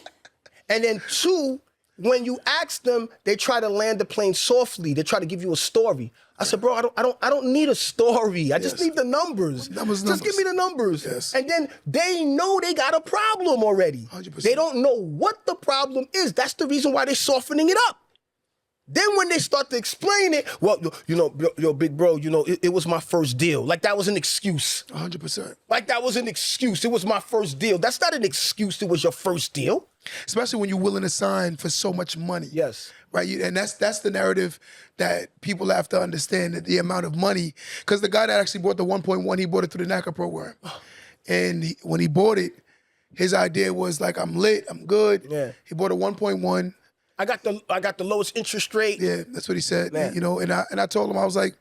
And then 2, when you ask them, they try to land the plane softly. They try to give you a story. I said, bro, I don't need a story. I just need the numbers. Just give me the numbers. Yes. And then they know they got a problem already. 100%. They don't know what the problem is. That's the reason why they're softening it up. Then when they start to explain it, well, you know, yo, big bro, you know, it was my first deal. Like that was an excuse. 100%. Like that was an excuse. It was my first deal. That's not an excuse. It was your first deal. Especially when you're willing to sign for so much money. Yes. Right, and that's the narrative that people have to understand, that the amount of money, because the guy that actually bought the 1.1, he bought it through the NACA program. And when he bought it, his idea was like, I'm lit, I'm good. Yeah. He bought a 1.1. I got the lowest interest rate. Yeah, that's what he said. Man. You know, and I told him, I was like,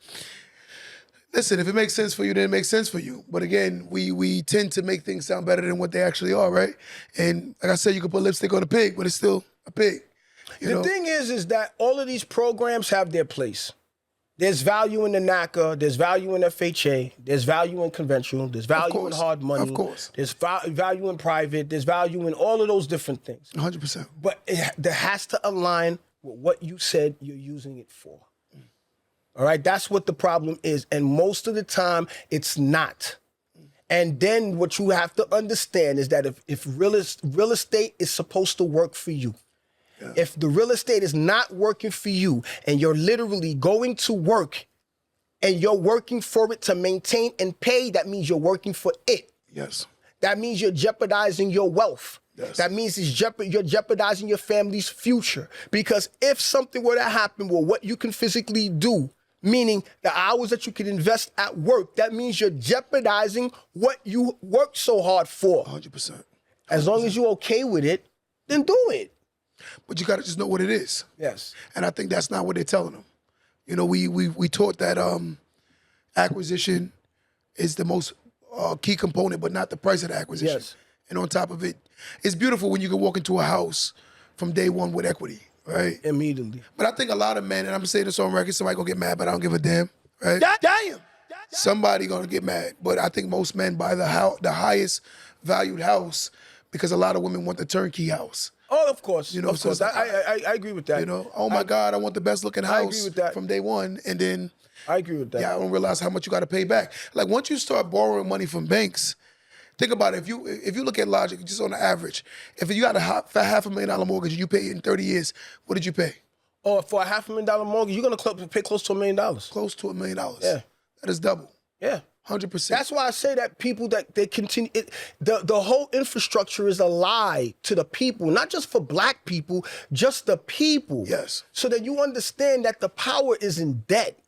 listen, if it makes sense for you, then it makes sense for you. But again, we tend to make things sound better than what they actually are, right? And like I said, you can put lipstick on a pig, but it's still a pig. The thing is that all of these programs have their place. There's value in the NACA, there's value in FHA, there's value in conventional, there's value in hard money. Of course. There's value in private, there's value in all of those different things. 100%. But that has to align with what you said you're using it for. All right, that's what the problem is. And most of the time, it's not. And then what you have to understand is that if real estate is supposed to work for you, if the real estate is not working for you and you're literally going to work and you're working for it to maintain and pay, that means you're working for it. Yes. That means you're jeopardizing your wealth. Yes. That means you're jeopardizing your family's future. Because if something were to happen with what you can physically do, meaning the hours that you can invest at work, that means you're jeopardizing what you worked so hard for. 100%. As long as you're okay with it, then do it. But you got to just know what it is. Yes. And I think that's not what they're telling them. You know, we taught that acquisition is the most key component, but not the price of the acquisition. Yes. And on top of it, it's beautiful when you can walk into a house from day one with equity, right? Immediately. But I think a lot of men, and I'm saying this on record, somebody gonna get mad, but I don't give a damn, right? Damn. Somebody gonna get mad, but I think most men buy the highest valued house because a lot of women want the turnkey house. Oh, of course. You know, of course. so I agree with that. You know, oh my God, I want the best looking I agree house with that. from day one, and then I agree with that. yeah, I don't realize how much you got to pay back. Like once you start borrowing money from banks, think about it. If you look at logic, just on the average, if you got a $500,000 mortgage and you pay it in 30 years, what did you pay? Oh, for a $500,000 mortgage, you're gonna pay close to $1 million. Close to $1 million. Yeah. That is double. Yeah. 100%. That's why I say that people that they continue the whole infrastructure is a lie to the people, not just for black people, just the people. Yes. So that you understand that the power is in debt.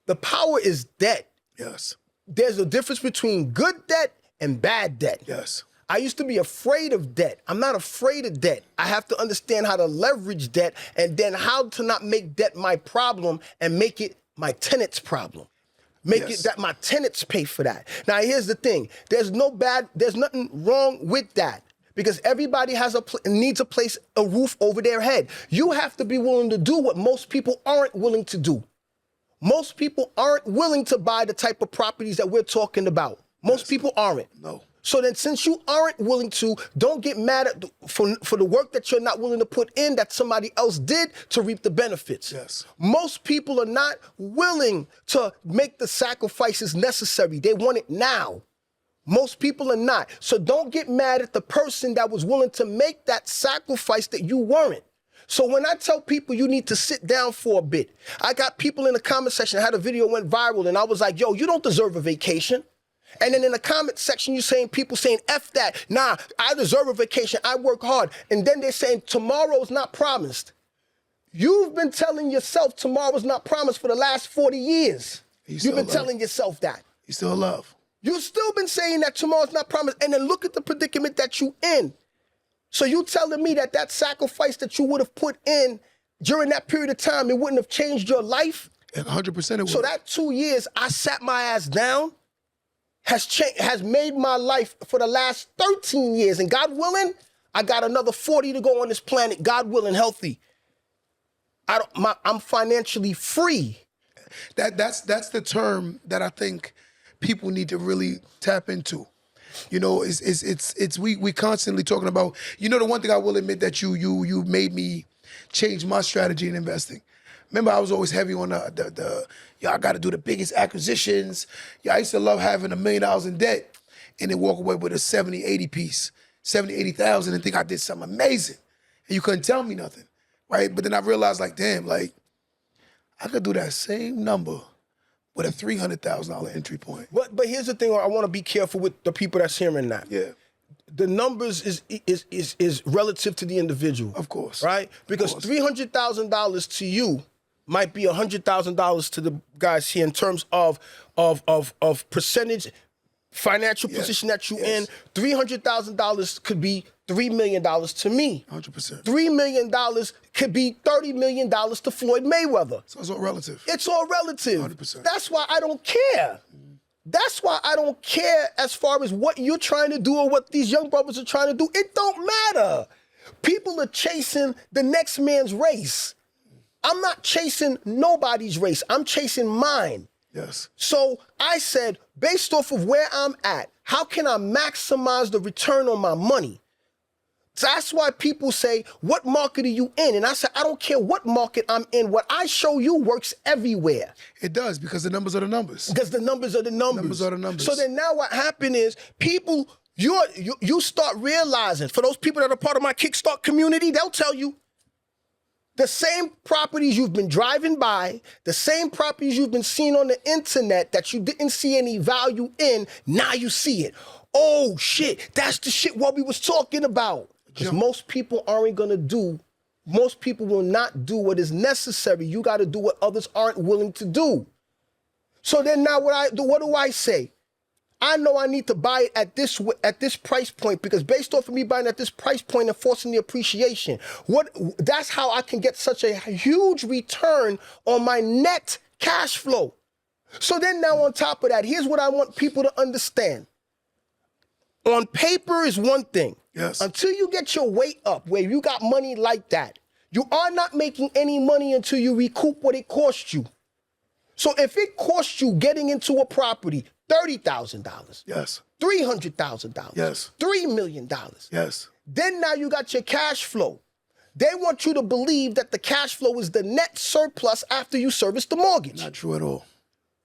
The power is debt. Yes. There's a difference between good debt and bad debt. Yes. I used to be afraid of debt. I'm not afraid of debt. I have to understand how to leverage debt and then how to not make debt my problem and make it my tenant's problem. Make it that my tenants pay for that. Now, here's the thing. There's nothing wrong with that because everybody needs a roof over their head. You have to be willing to do what most people aren't willing to do. Most people aren't willing to buy the type of properties that we're talking about. Most people aren't. No. So then since you aren't willing to, don't get mad at for the work that you're not willing to put in that somebody else did to reap the benefits. Yes. Most people are not willing to make the sacrifices necessary. They want it now. Most people are not. So don't get mad at the person that was willing to make that sacrifice that you weren't. So when I tell people you need to sit down for a bit, I got people in the comment section, I had a video went viral and I was like, yo, you don't deserve a vacation. And then in the comment section, people saying, F that. Nah, I deserve a vacation. I work hard. And then they're saying tomorrow's not promised. You've been telling yourself tomorrow's not promised for the last 40 years. You've been telling yourself that. You still love. You've still been saying that tomorrow's not promised. And then look at the predicament that you in. So you telling me that sacrifice that you would have put in during that period of time, it wouldn't have changed your life? 100% it would. So that 2 years I sat my ass down has made my life for the last 13 years. And God willing, I got another 40 to go on this planet, God willing, healthy. I'm financially free. That's the term that I think people need to really tap into. You know, we constantly talking about, you know, the one thing I will admit that you made me change my strategy in investing. Remember, I was always heavy on I got to do the biggest acquisitions. I used to love having $1 million in debt and then walk away with a 70, 80 piece, 70, 80,000 and think I did something amazing. And you couldn't tell me nothing. right? But then I realized, like, damn, like, I could do that same number with a $300,000 entry point. But here's the thing: I want to be careful with the people that's hearing that. Yeah, The numbers is relative to the individual, of course, right? Because $300,000 to you might be $100,000 to the guys here in terms of percentage, financial position that you in. $300,000 could be $3 million to me. 100%. $3 million could be $30 million to Floyd Mayweather. So it's all relative. It's all relative. 100%. That's why I don't care. That's why I don't care as far as what you're trying to do or what these young brothers are trying to do. It don't matter. People are chasing the next man's race. I'm not chasing nobody's race. I'm chasing mine. Yes. So I said, based off of where I'm at, how can I maximize the return on my money? That's why people say, what market are you in? And I said, I don't care what market I'm in. What I show you works everywhere. It does, because the numbers are the numbers. Because the numbers are the numbers. Numbers are the numbers. So then now what happened is people, you start realizing, for those people that are part of my Kickstart community, they'll tell you, the same properties you've been driving by, the same properties you've been seeing on the internet that you didn't see any value in, now you see it. Oh shit, that's the shit Welby was talking about. Because most people most people will not do what is necessary. You got to do what others aren't willing to do. So then now what do I say? I know I need to buy it at this price point, because based off of me buying at this price point and forcing the appreciation, that's how I can get such a huge return on my net cash flow. So then now on top of that, here's what I want people to understand. On paper is one thing. Yes. Until you get your weight up where you got money like that, you are not making any money until you recoup what it cost you. So if it costs you getting into a property $30,000, Yes. $300,000, Yes. $3 million, Yes. then now you got your cash flow. They want you to believe that the cash flow is the net surplus after you service the mortgage. Not true at all.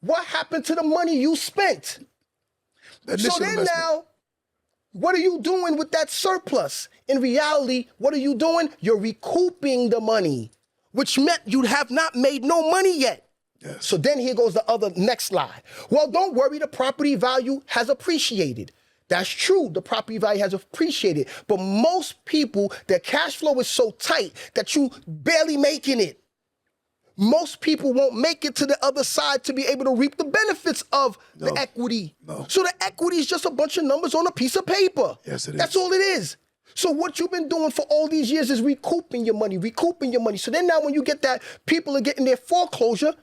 What happened to the money you spent? The initial So then investment. now, what are you doing with that surplus? In reality, what are you doing? You're recouping the money, which meant you have not made no money yet. Yes. So then here goes the next lie. Well, don't worry, the property value has appreciated. That's true, the property value has appreciated. But most people, their cash flow is so tight that you barely making it. Most people won't make it to the other side to be able to reap the benefits of the equity. No. So the equity is just a bunch of numbers on a piece of paper. Yes, it is. That's all it is. So what you've been doing for all these years is recouping your money. So then now when you get that, people are getting their foreclosure.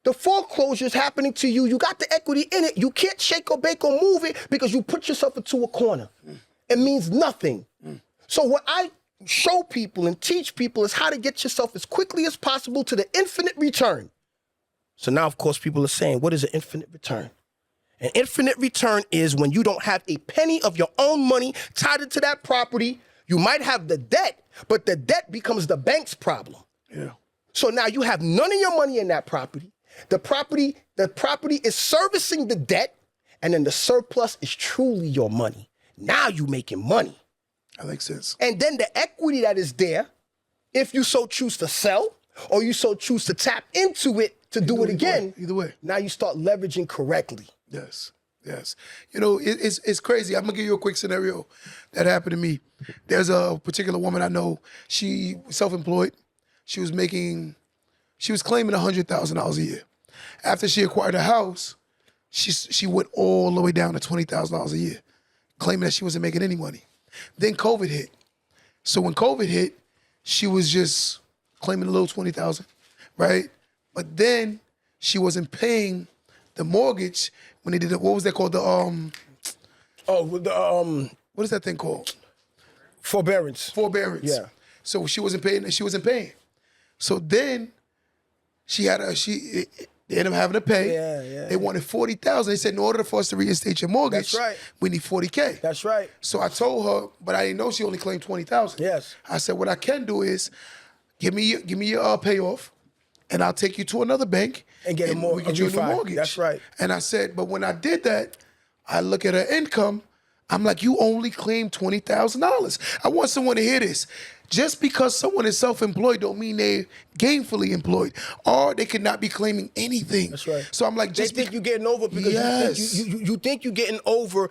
The foreclosure is happening to you. You got the equity in it. You can't shake or bake or move it because you put yourself into a corner. It means nothing. So what I show people and teach people is how to get yourself as quickly as possible to the infinite return. So now, of course, people are saying, what is an infinite return? An infinite return is when you don't have a penny of your own money tied into that property. You might have the debt, but the debt becomes the bank's problem. Yeah. So now you have none of your money in that property. The property is servicing the debt, and then the surplus is truly your money. Now you're making money. That makes sense. And then the equity that is there, if you so choose to sell or you so choose to tap into it to do it again, Either way. now you start leveraging correctly. Yes. Yes. You know, it's crazy. I'm going to give you a quick scenario that happened to me. There's a particular woman I know. She was self-employed. She was claiming $100,000 a year. After she acquired a house, she went all the way down to $20,000 a year, claiming that she wasn't making any money. Then COVID hit. So when COVID hit, she was just claiming a little $20,000, right? But then she wasn't paying the mortgage when they did it. What was that called? What is that thing called? Forbearance. Forbearance. Yeah. So she wasn't paying. So then they ended up having to pay. Yeah. They wanted $40,000. They said, in order for us to reinstate your mortgage, That's right. we need $40K. That's right. So I told her, but I didn't know she only claimed $20,000. Yes. I said, what I can do is give me your payoff, and I'll take you to another bank And get we get you a new refi. mortgage. That's right. And I said, but when I did that, I look at her income. I'm like, you only claimed $20,000. I want someone to hear this. Just because someone is self-employed don't mean they're gainfully employed, or they could not be claiming anything. That's right. So I'm like, They just think you're getting over because Yes. you think you're getting over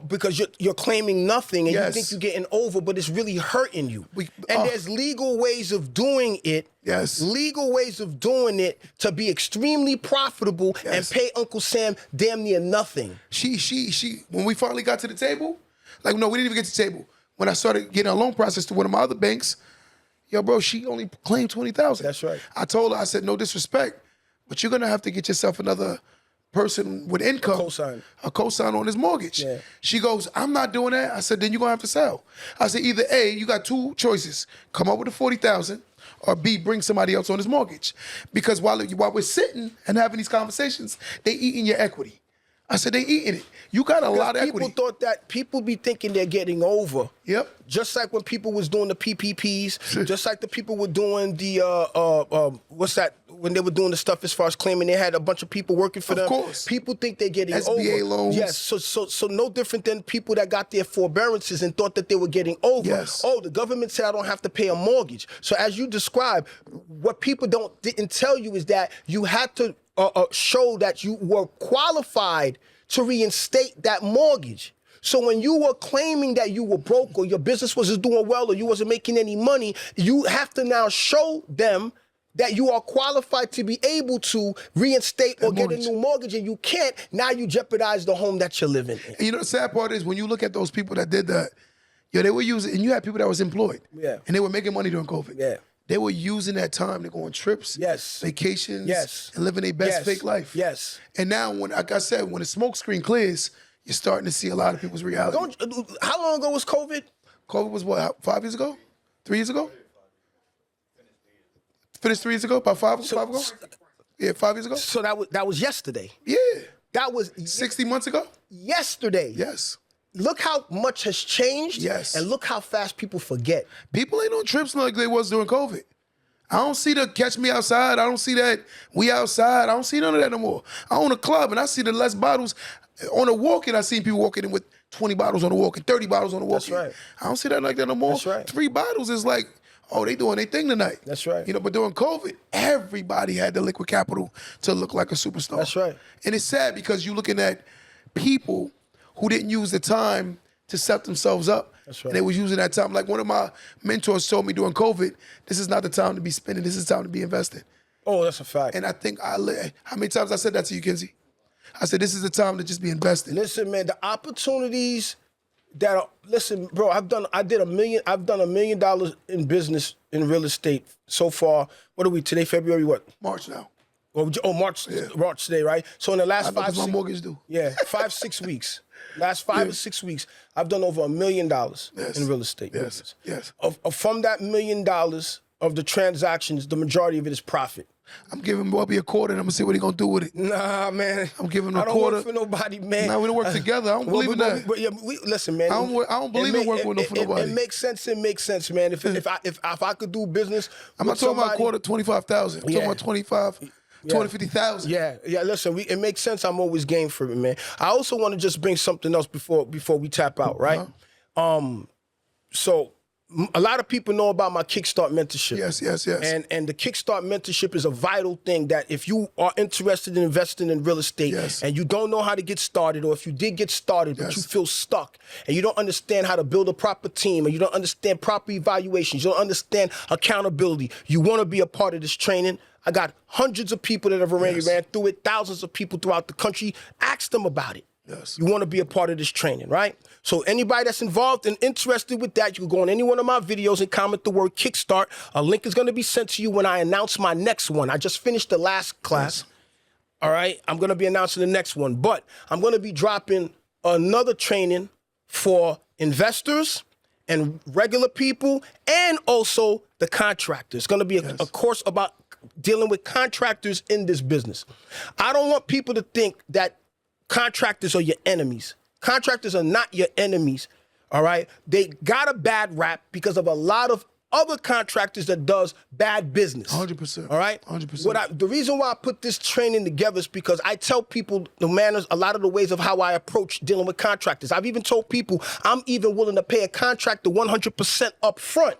because you're claiming nothing, and you Yes. think you're getting over, but it's really hurting you. We- And there's legal ways of doing it. Yes. Legal ways of doing it to be extremely profitable and Yes. pay Uncle Sam damn near nothing. She, when we finally got to the table, like, no, we didn't even get to the table. When I started getting a loan process to one of my other banks, yo, bro, she only claimed 20,000. That's right. I told her, I said, no disrespect, but you're gonna have to get yourself another person with income, a cosign on his mortgage. Yeah. She goes, I'm not doing that. I said, then you're gonna have to sell. I said, either A, you got two choices: come up with the 40,000, or B, bring somebody else on his mortgage. Because while we're sitting and having these conversations, they eating your equity. I said, they eating it. You got a lot of People equity. thought that people be thinking they're getting over. Yep. Just like when people was doing the PPPs, just like the people were doing the what's that? When they were doing the stuff as far as claiming they had a bunch of people working for them. Of course. People think they're getting SBA over. loans. Yes. So no different than people that got their forbearances and thought that they were getting over. Yes. Oh, the government said I don't have to pay a mortgage. So as you described, what people didn't tell you is that you had to show that you were qualified to reinstate that mortgage. So when you were claiming that you were broke or your business wasn't doing well or you wasn't making any money, you have to now show them that you are qualified to be able to reinstate or get a new mortgage, and you can't. Now you jeopardize the home that you're living in. And you know the sad part is when you look at those people that did that, yo, they were using, and you had people that was employed. Yeah. And they were making money during COVID. Yeah. They were using that time to go on trips, Yes. vacations, Yes. and living their best Yes. fake life. Yes. And now, when, like I said, when the smoke screen clears, you're starting to see a lot of people's reality. How long ago was COVID? COVID was what, 5 years ago? 3 years ago? Finished 3 years ago? About five ago? Yeah, 5 years ago? So that was yesterday. Yeah. That was 60 months ago? yesterday. Yes. Look how much has changed. Yes. And look how fast people forget. People ain't on trips like they was during COVID. I don't see the catch me outside. I don't see that we outside. I don't see none of that no more. I own a club and I see the less bottles. On a walk-in, I seen people walking in with 20 bottles on the walk-in, 30 bottles on the walk-in. That's right. I don't see that like that no more. That's right. 3 bottles is like, oh, they doing their thing tonight. That's right. You know, but during COVID, everybody had the liquid capital to look like a superstar. That's right. And it's sad because you're looking at people who didn't use the time to set themselves up. That's right. And they was using that time. Like one of my mentors told me during COVID, this is not the time to be spending, this is the time to be investing. Oh, that's a fact. And I think how many times I said that to you, Kinsey? I said, this is the time to just be investing. Listen, man, the opportunities that are, listen, bro, I've done $1 million in business in real estate so far. What are we today? February what? March now. March today, right? So in the last I know 'cause my 6 mortgage due. Yeah, 5-6 weeks. Last 5 or 6 weeks, I've done over $1 million in real estate. Yes, yes. From that $1 million of the transactions, the majority of it is profit. I'm giving Welby a quarter and I'm gonna see what he gonna do with it. Nah, man. I'm giving him a I don't quarter. work for nobody, man. Nah, we don't work together. I don't believe in that. Listen, man. I don't believe in working with nobody. It makes sense. It makes sense, man. If I could do business, I'm not talking about a quarter, 25,000. I'm talking about 250,000. Yeah. Listen, it makes sense. I'm always game for it, man. I also want to just bring something else before we tap out, right? So a lot of people know about my Kickstart mentorship. Yes. And the Kickstart mentorship is a vital thing that if you are interested in investing in real estate and you don't know how to get started, or if you did get started but you feel stuck and you don't understand how to build a proper team, and you don't understand proper evaluations, you don't understand accountability, you want to be a part of this training. I got hundreds of people that have already ran through it, thousands of people throughout the country. Ask them about it. Yes. You want to be a part of this training, right? So anybody that's involved and interested with that, you can go on any one of my videos and comment the word Kickstart. A link is going to be sent to you when I announce my next one. I just finished the last class. All right? I'm going to be announcing the next one. But I'm going to be dropping another training for investors and regular people and also the contractors. It's going to be a course about dealing with contractors in this business. I don't want people to think that contractors are your enemies. Contractors are not your enemies, all right? They got a bad rap because of a lot of other contractors that does bad business. 100%. All right? 100%. The reason why I put this training together is because I tell people the manners, a lot of the ways of how I approach dealing with contractors. I've even told people I'm even willing to pay a contractor 100% up front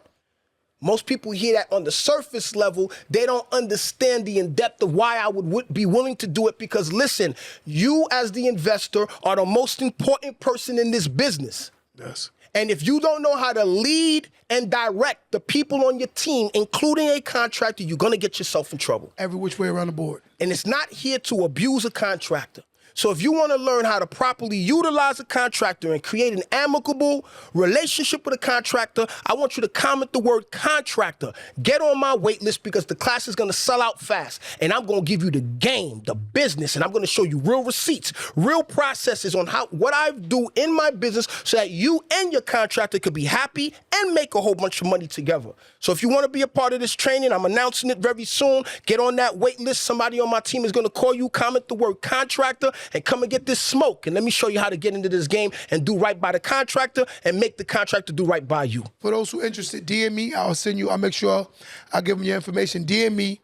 Most people hear that on the surface level. They don't understand the in-depth of why I would be willing to do it, because listen, you as the investor are the most important person in this business. Yes. And if you don't know how to lead and direct the people on your team, including a contractor, you're going to get yourself in trouble. Every which way around the board. And it's not here to abuse a contractor. So if you want to learn how to properly utilize a contractor and create an amicable relationship with a contractor, I want you to comment the word contractor. Get on my wait list, because the class is going to sell out fast. And I'm going to give you the game, the business, and I'm going to show you real receipts, real processes on what I do in my business so that you and your contractor could be happy and make a whole bunch of money together. So if you want to be a part of this training, I'm announcing it very soon. Get on that wait list. Somebody on my team is going to call you, comment the word contractor, and come and get this smoke. And let me show you how to get into this game and do right by the contractor and make the contractor do right by you. For those who are interested, DM me. I'll make sure I'll give them your information. DM me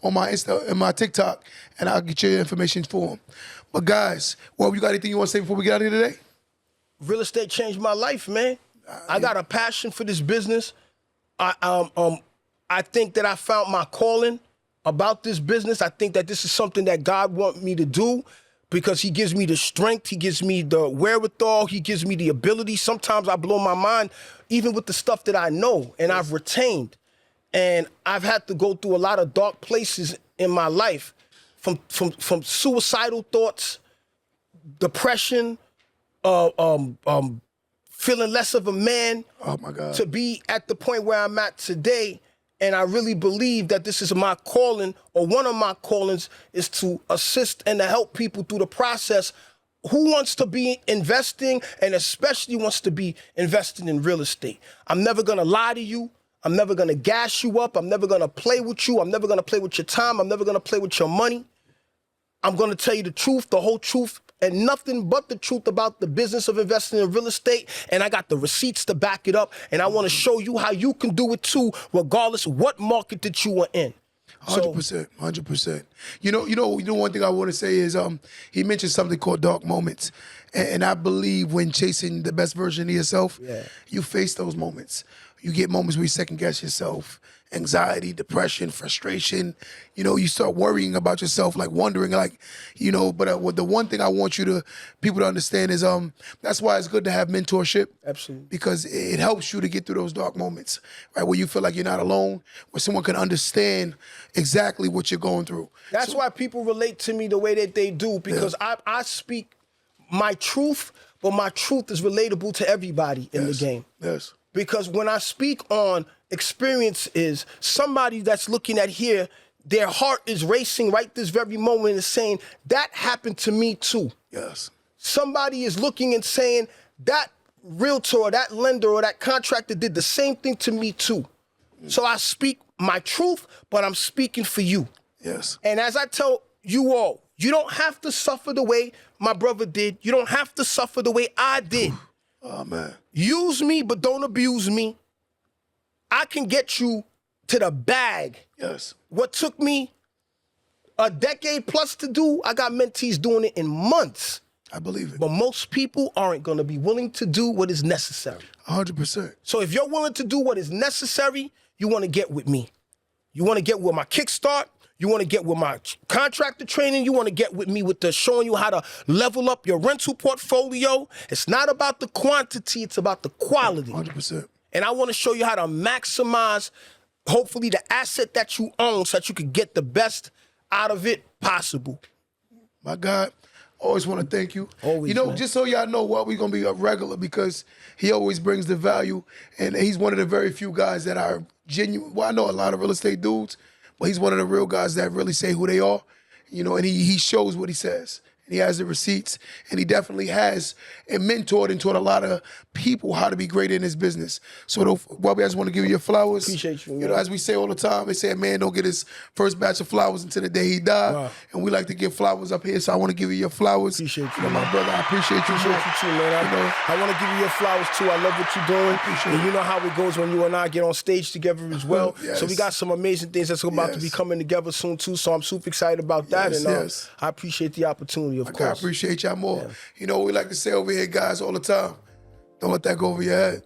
on my Insta and my TikTok, and I'll get your information for them. But guys, well, you got anything you want to say before we get out of here today? Real estate changed my life, man. I got a passion for this business. I think that I found my calling about this business. I think that this is something that God wants me to do, because he gives me the strength, he gives me the wherewithal, he gives me the ability. Sometimes I blow my mind, even with the stuff that I know and I've retained. And I've had to go through a lot of dark places in my life, from suicidal thoughts, depression, feeling less of a man, Oh my God. to be at the point where I'm at today. And I really believe that this is my calling, or one of my callings, is to assist and to help people through the process who wants to be investing, and especially wants to be investing in real estate. I'm never going to lie to you. I'm never going to gas you up. I'm never going to play with you. I'm never going to play with your time. I'm never going to play with your money. I'm going to tell you the truth, the whole truth, and nothing but the truth about the business of investing in real estate. And I got the receipts to back it up. And I want to show you how you can do it too, regardless of what market that you are in. 100%, 100%. You know, one thing I want to say is he mentioned something called dark moments. And I believe when chasing the best version of yourself, you face those moments. You get moments where you second guess yourself. Anxiety, depression, frustration. You know, you start worrying about yourself, like wondering, like, you know, but the one thing I want people to understand is that's why it's good to have mentorship. Absolutely. Because it helps you to get through those dark moments, right? Where you feel like you're not alone, where someone can understand exactly what you're going through. That's why people relate to me the way that they do, because I speak my truth, but my truth is relatable to everybody in the game. Yes. Because when I speak on experiences, somebody that's looking at here, their heart is racing right this very moment and saying, that happened to me too. Yes. Somebody is looking and saying, that realtor or that lender or that contractor did the same thing to me too. So I speak my truth, but I'm speaking for you. Yes. And as I tell you all, you don't have to suffer the way my brother did. You don't have to suffer the way I did. Oh, man. Use me, but don't abuse me. I can get you to the bag. Yes. What took me a decade plus to do, I got mentees doing it in months. I believe it. But most people aren't going to be willing to do what is necessary. 100%. So if you're willing to do what is necessary, you want to get with me. You want to get with my kickstart. You want to get with my contractor training. You want to get with me with the showing you how to level up your rental portfolio. It's not about the quantity, it's about the quality. 100%. And I want to show you how to maximize, hopefully, the asset that you own so that you can get the best out of it possible. My God, always want to thank you. Always, you know, man. just so y'all know, well, we're going to be a regular because he always brings the value. And he's one of the very few guys that are genuine. Well, I know a lot of real estate dudes, but he's one of the real guys that really say who they are, you know, and he shows what he says. And he has the receipts, and he definitely has mentored and taught a lot of people how to be great in his business. So, Welby, I just want to give you your flowers. Appreciate you, man. You know, as we say all the time, they say a man don't get his first batch of flowers until the day he died. Wow. And we like to give flowers up here, so I want to give you your flowers. Appreciate you, know, my man. brother. I appreciate you. Appreciate you too, man. I want to give you your flowers too. I love what you're doing. Appreciate And it. you know how it goes when you and I get on stage together as well. Yes. So we got some amazing things that's about to be Yes. coming together soon too. So I'm super excited about that. Yes, And yes. I appreciate the opportunity, of I course. appreciate y'all more. You know, we like to say over here, guys, all the time, don't let that go over your head.